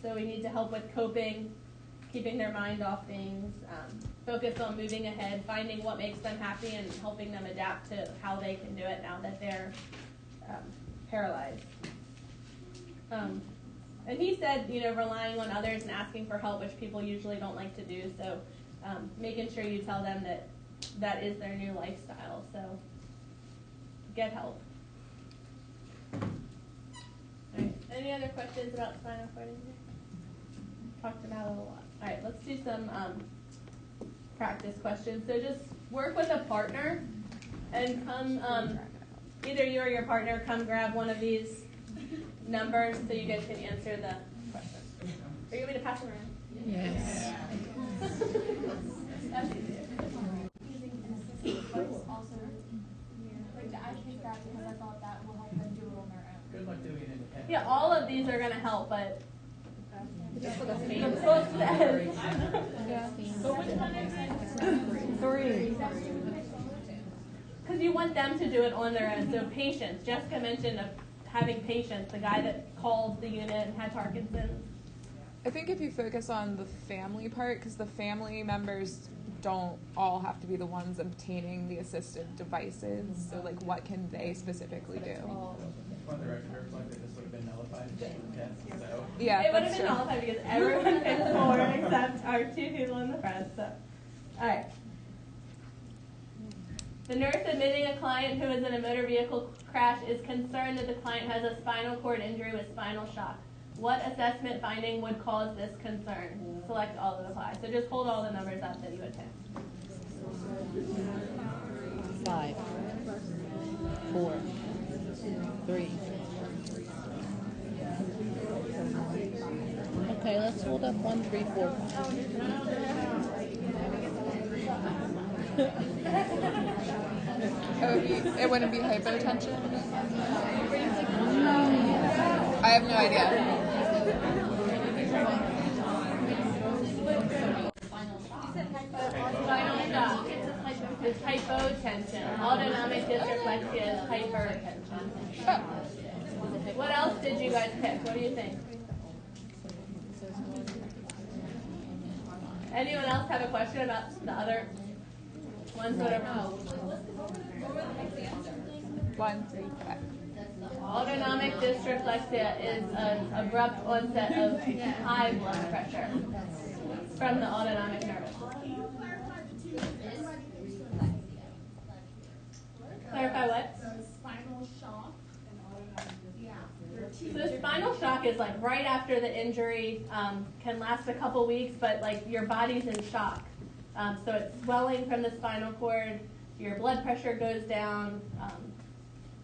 So we need to help with coping, keeping their mind off things, focus on moving ahead, finding what makes them happy, and helping them adapt to how they can do it now that they're paralyzed. And he said, relying on others and asking for help, which people usually don't like to do. So making sure you tell them that that is their new lifestyle. So get help. All right. Any other questions about spinal cord injury? Talked about it a lot. All right, let's do some practice questions. So just work with a partner and come, either you or your partner, come grab one of these numbers so you guys can answer the question. Are you going to pass them around? Yes. That's easier. Also, I picked that because I thought that will help them do it on their own. Good luck doing it independently. Yeah, all of these are going to help, but the book says. Yeah. But which one is it? 3. Because you want them to do it on their own. So patience. Jessica mentioned having patience. The guy that called the unit and had Parkinson's. I think if you focus on the family part, because the family members don't all have to be the ones obtaining the assistive devices. So, like, what can they specifically do? For the record, reflect that this would have been nullified if it was test, so. Yeah, it would have that's been true. nullified because everyone picked 4 except our 2 people in the front. So, all right. The nurse admitting a client who is in a motor vehicle crash is concerned that the client has a spinal cord injury with spinal shock. What assessment finding would cause this concern? Select all that apply. So just hold all the numbers up that you would pick. 5, 4, 3. Okay, let's hold up 1, 3, 4, 5. It wouldn't be hypotension? I have no idea. Spinal shock. It's hypotension. Autonomic dysreflexia is hypertension. What else did you guys pick? What do you think? Anyone else have a question about the other One sort of 1, 3, 5. autonomic dysreflexia is an abrupt onset of high blood pressure from the autonomic nervous system. Clarify what? Spinal shock. So spinal shock is like right after the injury, can last a couple weeks, but like your body's in shock. So it's swelling from the spinal cord, your blood pressure goes down,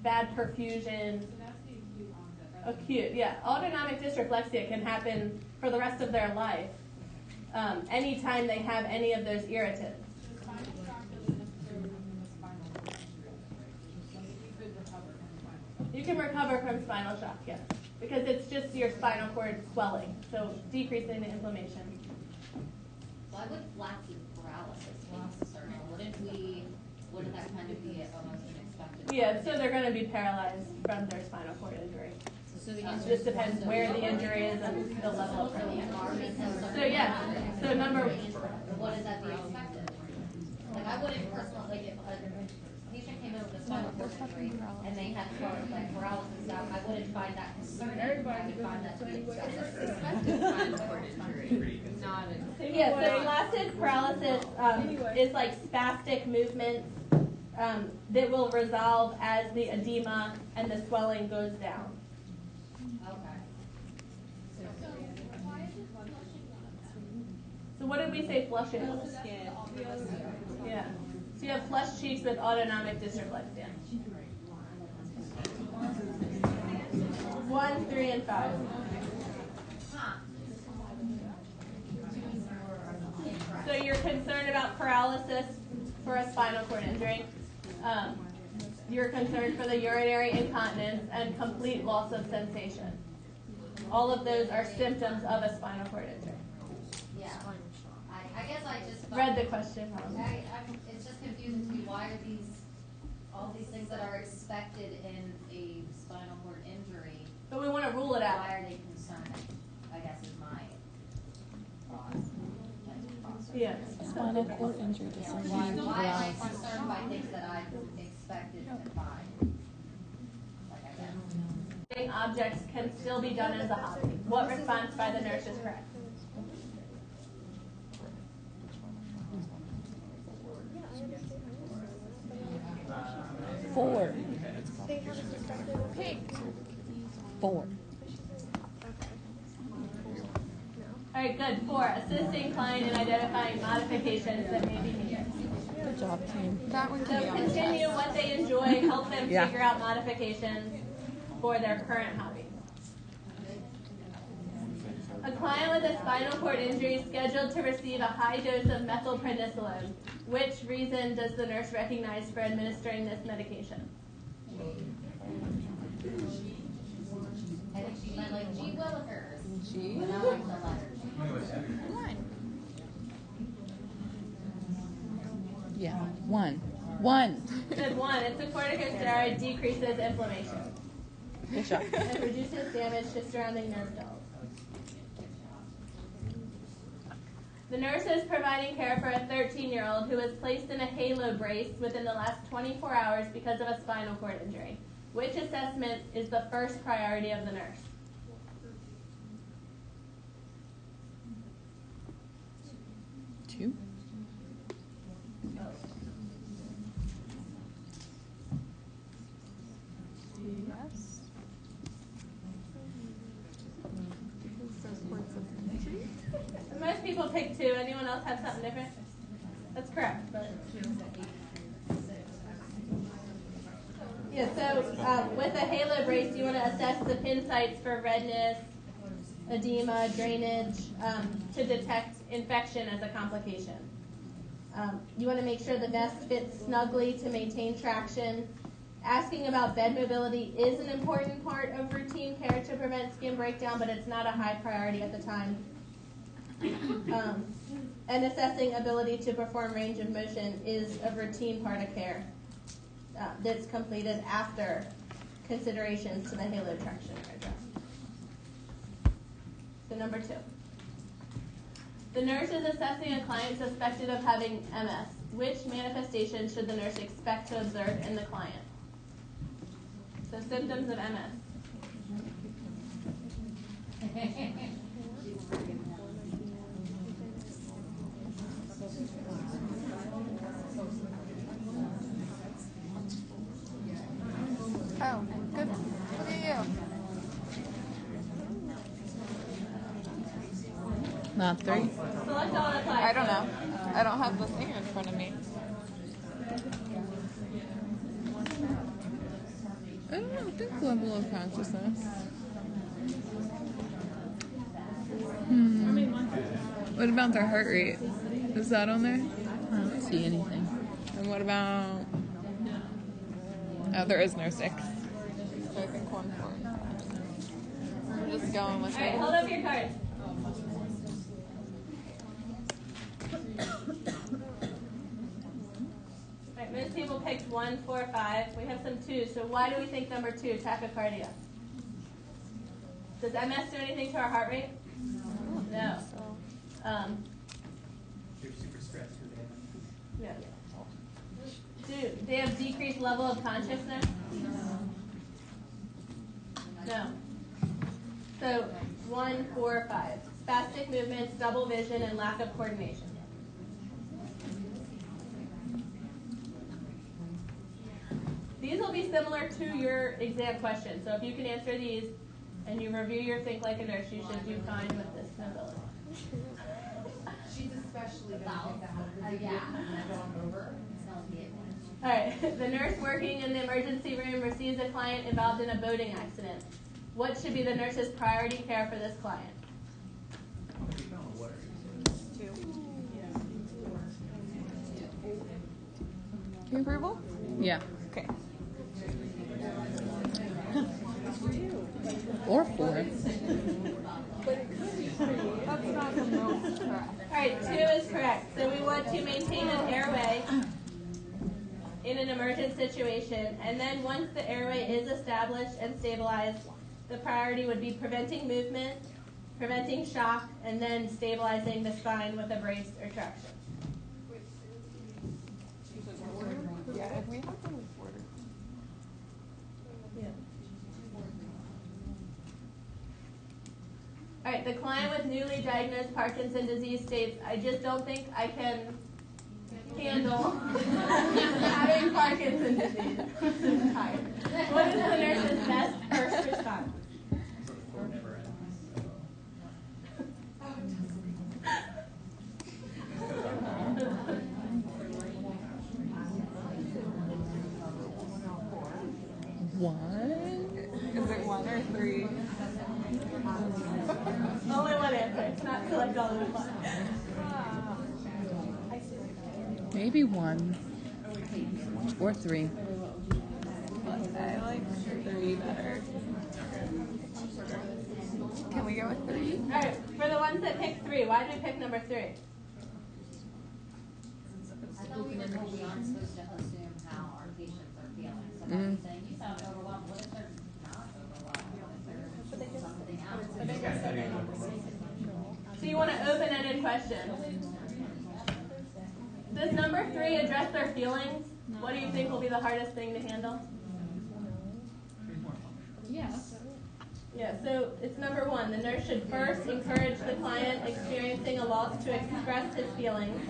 bad perfusion. So that's the acute onset. Acute, yeah. Autonomic dysreflexia can happen for the rest of their life, anytime they have any of those irritants. The spinal shock doesn't necessarily mean the spinal cord injury, right? So you could recover from spinal shock. You can recover from spinal shock, yes, because it's just your spinal cord swelling, so decreasing the inflammation. Why would flaccid paralysis be concerning? Wouldn't that kind of be almost an expected? Yeah, so they're going to be paralyzed from their spinal cord injury. So the It just depends where the injury is and the level of paralysis. So yeah, so what does that be expected? Like I wouldn't personally, like if a patient came in with a spinal cord injury and they had paralysis out, I wouldn't find that concerning. I would find that to be expected spinal cord injury. yeah, so flaccid paralysis is like spastic movements that will resolve as the edema and the swelling goes down. So what did we say flushing was? Yeah. So you have flushed cheeks with autonomic dysreflexia. 1, 3, and 5. So you're concerned about paralysis for a spinal cord injury. You're concerned for the urinary incontinence and complete loss of sensation. All of those are symptoms of a spinal cord injury. Yeah. I guess I just read the question wrong. It's just confusing to me. Why are all these things that are expected in a spinal cord injury? But we want to rule it out. Why are they concerning? I guess is my thought. Yeah. Spinal cord injury. Why am I concerned by things that I expected to find? Like I guess. Objects can still be done as a hobby. What response by the nurse is correct? Four. Four. All right, good. 4, assisting client in identifying modifications that may be needed. Good job, team. So continue what they enjoy, help them figure out modifications for their current hobby. A client with a spinal cord injury is scheduled to receive a high dose of methylprednisolone. Which reason does the nurse recognize for administering this medication? I think she meant like G. Willikers. G. But I like the letter G. Yeah. 1. 1. Good 1. It's a corticosteroid, decreases inflammation. Good job. And reduces damage to surrounding nerve cells. The nurse is providing care for a 13-year-old who was placed in a halo brace within the last 24 hours because of a spinal cord injury. Which assessment is the first priority of the nurse? Two. Yes. Most people pick 2. Anyone else have something different? That's correct. But yeah, so with a halo brace, you want to assess the pin sites for redness, edema, drainage, to detect infection as a complication. You want to make sure the vest fits snugly to maintain traction. Asking about bed mobility is an important part of routine care to prevent skin breakdown, but it's not a high priority at the time. And assessing ability to perform range of motion is a routine part of care that's completed after considerations to the halo traction are addressed. So number 2. The nurse is assessing a client suspected of having MS. which manifestation should the nurse expect to observe in the client? So symptoms of MS. Oh, good. Look at you. Not 3. Select all and apply. I don't know. I don't have the thing in front of me. I don't think level of consciousness. What about their heart rate? Is that on there? I don't see anything. And what about... Oh, there is no 6. So I think 1, 4. I'm just going with All right, it. hold up your cards. All right, most people picked 1, 4, 5. We have some 2s. So why do we think number 2, tachycardia? Does MS do anything to our heart rate? No. They're super stressed because they have Yeah. Do they have decreased level of consciousness? No. So 1, 4, 5. Spastic movements, double vision, and lack of coordination. These will be similar to your exam questions. So if you can answer these and you review your Think Like a Nurse, you should do fine with this ability. She's especially going to pick that one because going over. All right, the nurse working in the emergency room receives a client involved in a boating accident. What should be the nurse's priority care for this client? 2. Approval? Yeah. Okay. Or 4. That's not the most correct. All right, 2 is correct. So we want to maintain an airway in an emergent situation, and then once the airway is established and stabilized, the priority would be preventing movement, preventing shock, and then stabilizing the spine with a brace or traction. Yeah, if we have the order. Yeah. All right, the client with newly diagnosed Parkinson disease states, I just don't think I can handle having Parkinson disease. What is the nurse's best first response? Is it 1 or 3? Only one answer. It's not select all of the Maybe 1. Or 3. I like 3 better. Can we go with 3? All right, for the ones that picked 3, why did we pick number 3? I thought we were told we aren't supposed to assume how our patients are feeling. So now you're saying you sound overwhelmed. What if they're not overwhelmed? What if there's something else? So you want an open-ended question. Does number 3 address their feelings? What do you think will be the hardest thing to handle? Yes. Yeah, so it's number 1. The nurse should first encourage the client experiencing a loss to express his feelings.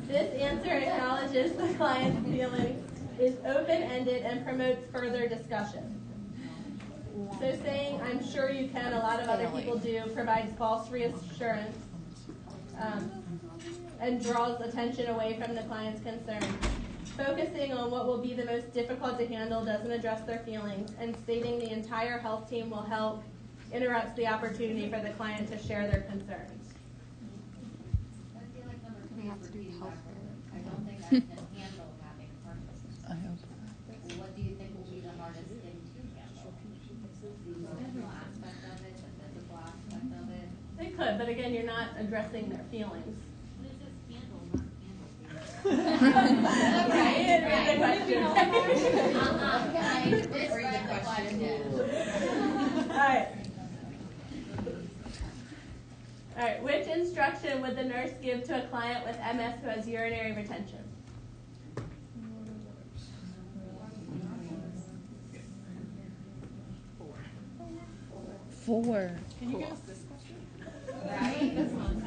This answer acknowledges the client's feelings, is open-ended, and promotes further discussion. So saying, I'm sure you can, a lot of other people do, provides false reassurance and draws attention away from the client's concern. Focusing on what will be the most difficult to handle doesn't address their feelings, and stating the entire health team will help interrupts the opportunity for the client to share their concerns. I feel like number 3 is repeating backwards. I don't think I can handle having Parkinson's. I hope. What do you think will be the hardest thing to handle? The emotional aspect of it, the physical aspect of it. They could, but again, you're not addressing their feelings. But it says handle, not handle. Okay, you didn't read the question. I misread the question. All right. All right, which instruction would the nurse give to a client with MS who has urinary retention? Four. Can you give us this question? Right, this one.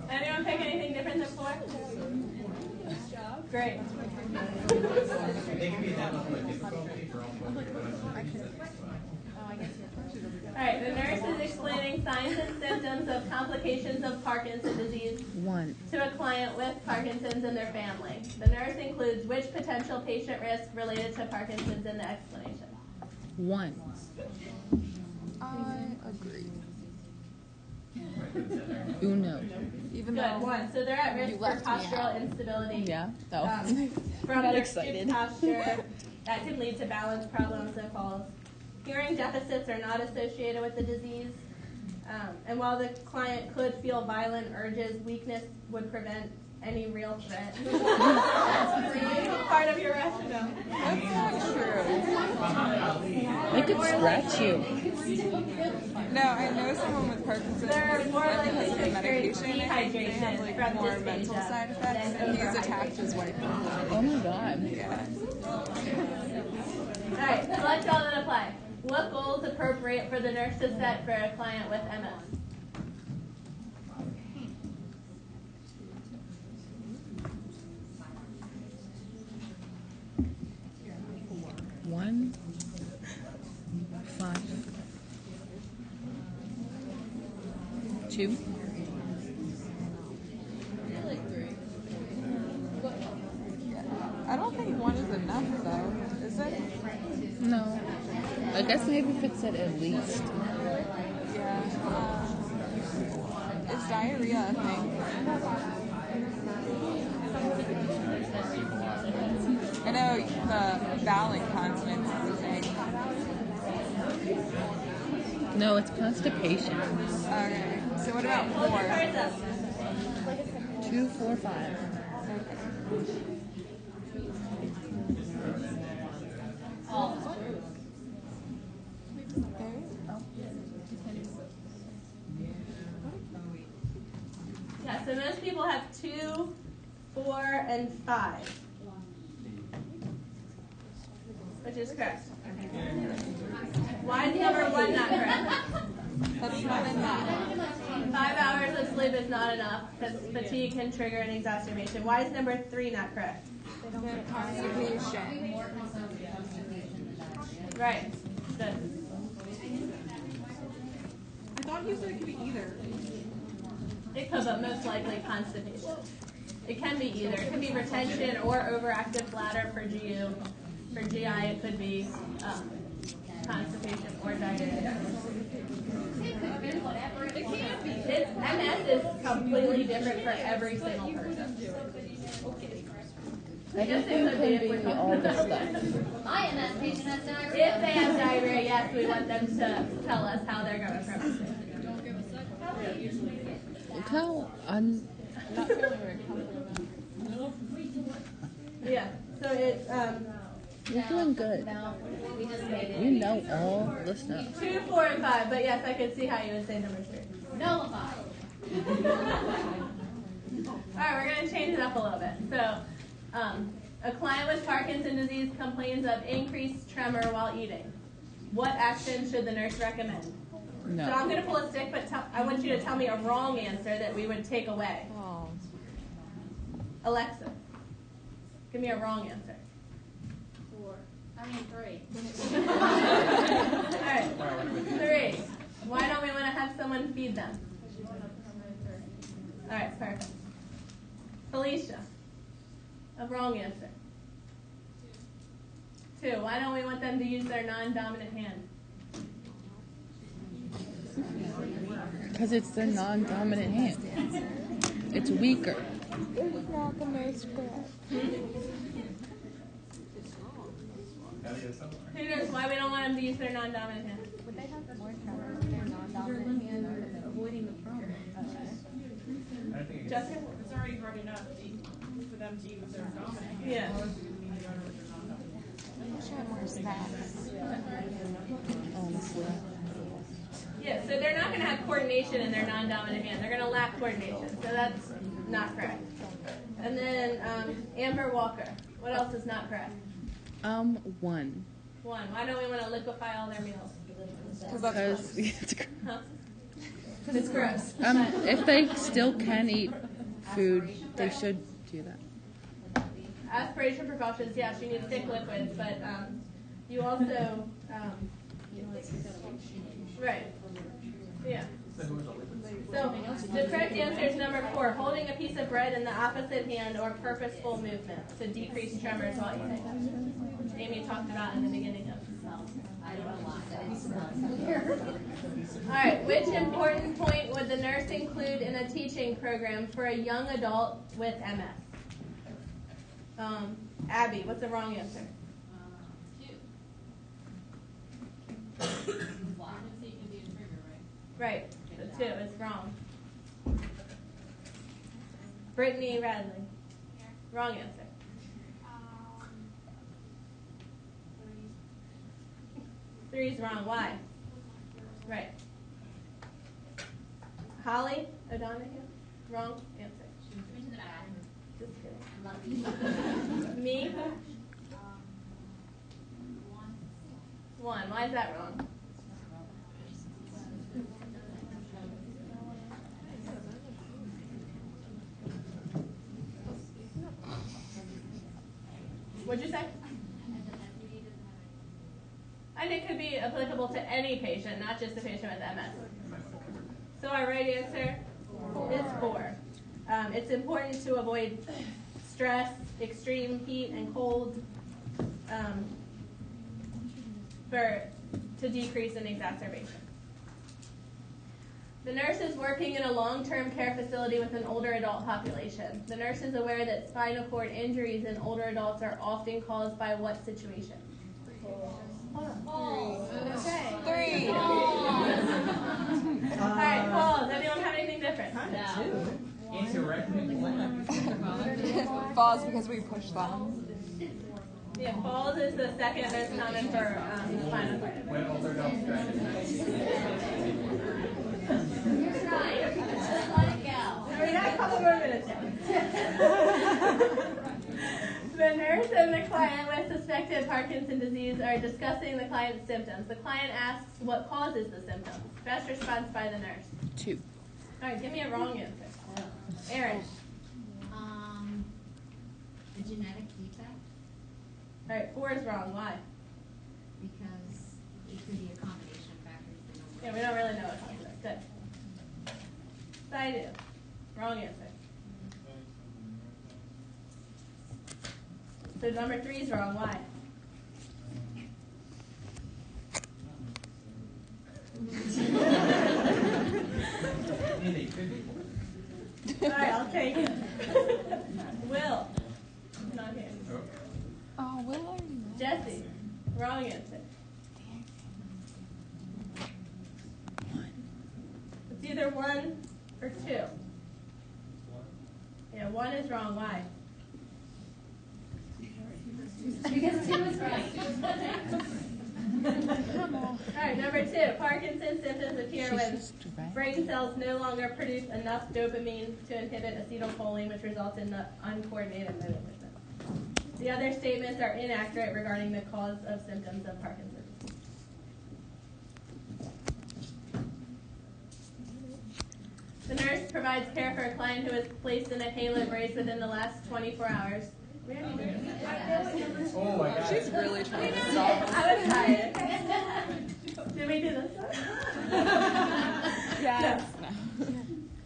Anyone pick anything different than 4? Good job. Great. They can be that level of difficulty for all folks. All right, the nurse is explaining signs and symptoms of complications of Parkinson's disease 1. to a client with Parkinson's and their family. The nurse includes which potential patient risk related to Parkinson's in the explanation? 1. I agree. Uno. Even Good, though 1. So they're at risk you for left me postural out. instability. Yeah. Oh. From Got their excited. stiff posture that can lead to balance problems and falls. Hearing deficits are not associated with the disease. And while the client could feel violent urges, weakness would prevent any real threat. Part of your rationale. That's not true. They could scratch you. No, I know someone with Parkinson's They're more and likely because to of experience medication, I think they have like dehydration more from mental dysphagia side effects, than and he's overhydration. attacked his wife. Oh my god. Yeah. All right, select all that apply. What goal is appropriate for the nurse to set for a client with MS? One. 5. 2. I don't think 1 is enough though, is it? No. I guess maybe if it said at least. Yeah. Is diarrhea a thing? I know the bowel incontinence is a thing. No, it's constipation. Okay. So what about 4? 2, 4, 5. Yeah, so most people have 2, 4, and 5. Which is correct. Why is number 1 not correct? That's not enough. 5 hours of sleep is not enough because fatigue can trigger an exacerbation. Why is number 3 not correct? Constipation. Right. Good. I thought you said it could be either. It could, but most likely constipation. It can be either. It can be retention or overactive bladder for GU. For GI, it could be constipation or diarrhea. MS is completely different for every single person. Everything can be all the stuff. My MS patient has diarrhea. If they have diarrhea, yes, we want them to tell us how they're going from it. Look how Not feeling very comfortable. Yeah, so it's you're doing good. No, we just made it. You know all the stuff. 2, 4, and 5, but yes, I could see how you would say number 3. Nullify. All right, we're going to change it up a little bit. So, a client with Parkinson's disease complains of increased tremor while eating. What action should the nurse recommend? No. So I'm going to pull a stick, but I want you to tell me a wrong answer that we would take away. Oh. Alexa, give me a wrong answer. 3. All right, 3. Why don't we want to have someone feed them? All right, perfect. Felicia, a wrong answer. 2. Why don't we want them to use their non-dominant hand? Because it's their non-dominant hand. It's weaker. It's not the most correct. Who knows why we don't want them to use their non-dominant hand? Would they have more trouble with their non-dominant hand or avoiding the problem? Jessica? It's already hard enough for them to use their dominant hand. Yeah. I wish I had more snacks. Honestly. Yeah, so they're not going to have coordination in their non-dominant hand. They're going to lack coordination. So that's not correct. And then Amber Walker. What else is not correct? 1. Why don't we want to liquefy all their meals? Because it's gross. Huh? Because it's gross. If they still can eat food, they should do that. Aspiration precautions, yeah, she needs thick liquids, but you also, right, yeah. So the correct answer is number 4, holding a piece of bread in the opposite hand or purposeful movement to decrease tremors while eating. Amy talked about in the beginning of All right, which important point would the nurse include in a teaching program for a young adult with MS? Abby, what's the wrong answer? 2. Right, so 2 is wrong. Brittany Radley, wrong answer. 3 is wrong. Why? Right. Holly O'Donoghue, wrong answer. Just kidding. Me? 1. Why is that wrong? What'd you say? And it could be applicable to any patient, not just a patient with MS. So our right answer is 4. It's important to avoid stress, extreme heat and cold, to decrease an exacerbation. The nurse is working in a long-term care facility with an older adult population. The nurse is aware that spinal cord injuries in older adults are often caused by what situation? Falls. Okay. 3. All right, falls. Anyone have anything different? Falls because we push them. Yeah, falls is the second most common for spinal cord. When older adults try to You're right. Just let it go. We got a couple more minutes. The nurse and the client with suspected Parkinson disease are discussing the client's symptoms. The client asks what causes the symptoms. Best response by the nurse. 2. All right, give me a wrong answer. Erin. A genetic defect, All right, 4 is wrong. Why? because it could be a combination of factors. Yeah, we don't really know what causes it. Good. So I do. Wrong answer. So number 3 is wrong. Why? All right, I'll take it. Will. Not here. Oh, Will already know. Jesse. Wrong answer. It's either 1 or 2. Yeah, 1 is wrong. Why? Because 2 is right. All right, number 2. Parkinson's symptoms appear when brain cells no longer produce enough dopamine to inhibit acetylcholine, which results in the uncoordinated motor movement. The other statements are inaccurate regarding the cause of symptoms of Parkinson's. The nurse provides care for a client who was placed in a halo brace within the last 24 hours. Oh my God. She's really trying to stop. I was tired. Did we do this one? Yes. No.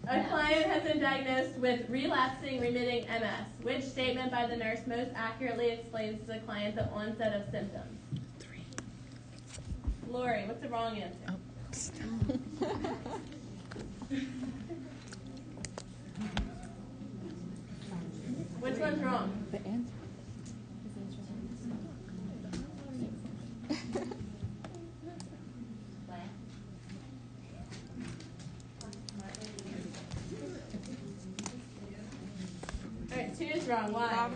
A client has been diagnosed with relapsing remitting MS. Which statement by the nurse most accurately explains to the client the onset of symptoms? 3. Lori, what's the wrong answer? Oh. Which one's wrong? The answer. All right, 2 is wrong. Why?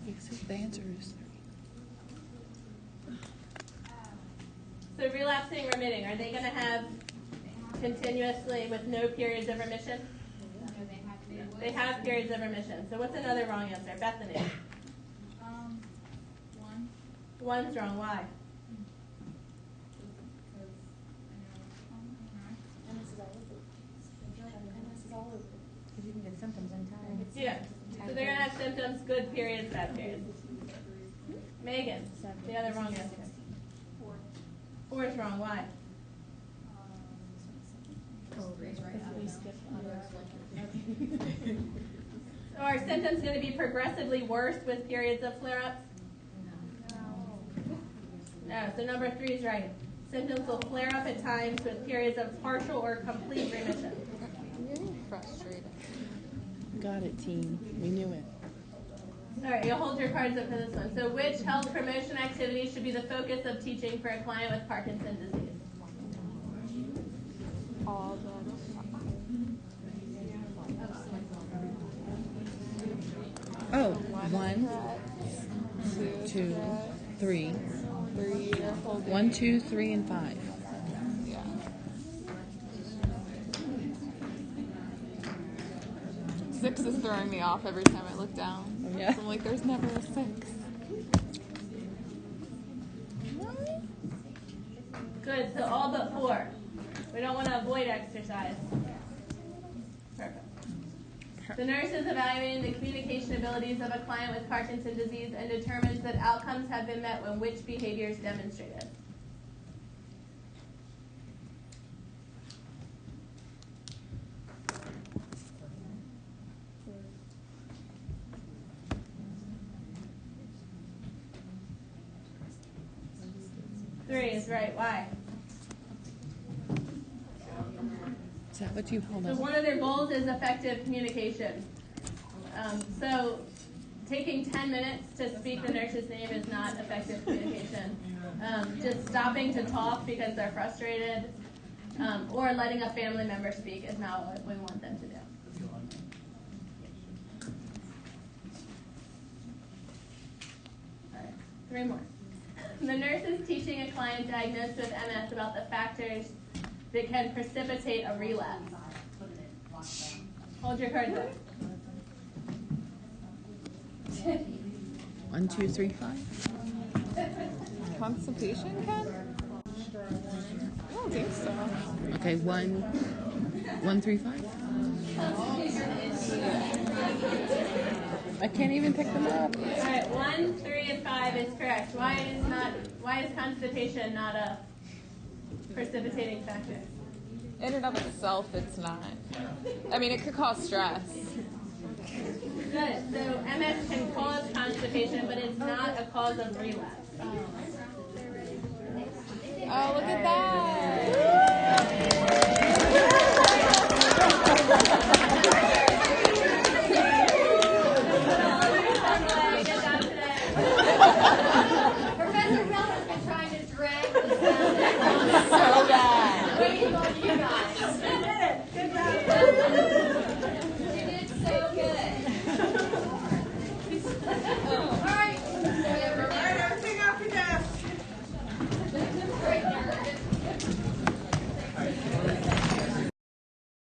Because the answer is 3. So relapsing, remitting, are they going to have continuously with no periods of remission? They have periods of remission. So what's another wrong answer? Bethany. One. One's wrong. Why? Because you can get symptoms anytime. Yeah. So they're going to have symptoms, good periods, bad periods. Megan, the other wrong answer. Four is wrong. Why? So are symptoms going to be progressively worse with periods of flare-ups? No. So number 3 is right. Symptoms will flare up at times with periods of partial or complete remission. Frustrated. Got it, team. We knew it. All right, you'll hold your cards up for this one. So which health promotion activity should be the focus of teaching for a client with Parkinson's disease? All the Oh, 1, 2, 3. 1, 2, 3, and 5. Yeah. Six is throwing me off every time I look down. Yeah. So I'm like, there's never a 6. Good, so all but 4. We don't want to avoid exercise. Perfect. The nurse is evaluating the communication abilities of a client with Parkinson's disease and determines that outcomes have been met when which behavior is demonstrated. Three is right. Why? Is that what you hold So on? one of their goals is effective communication. So taking 10 minutes to speak the nurse's name is not effective communication. Just stopping to talk because they're frustrated or letting a family member speak is not what we want them to do. All right, 3 more. The nurse is teaching a client diagnosed with MS about the factors that can precipitate a relapse. Hold your cards up. 1, 2, 3, 5. Constipation, Ken? I don't think so. Okay, 1, 3, 5. I can't even pick them up. All right, 1, 3, and 5 is correct. Why is constipation not a precipitating factor? In and of itself, it's not. I mean, it could cause stress. Good. So MS can cause constipation, but it's not a cause of relapse. Oh, look at that. Professor Bell has been trying to drag this out. So bad. Waiting on you guys.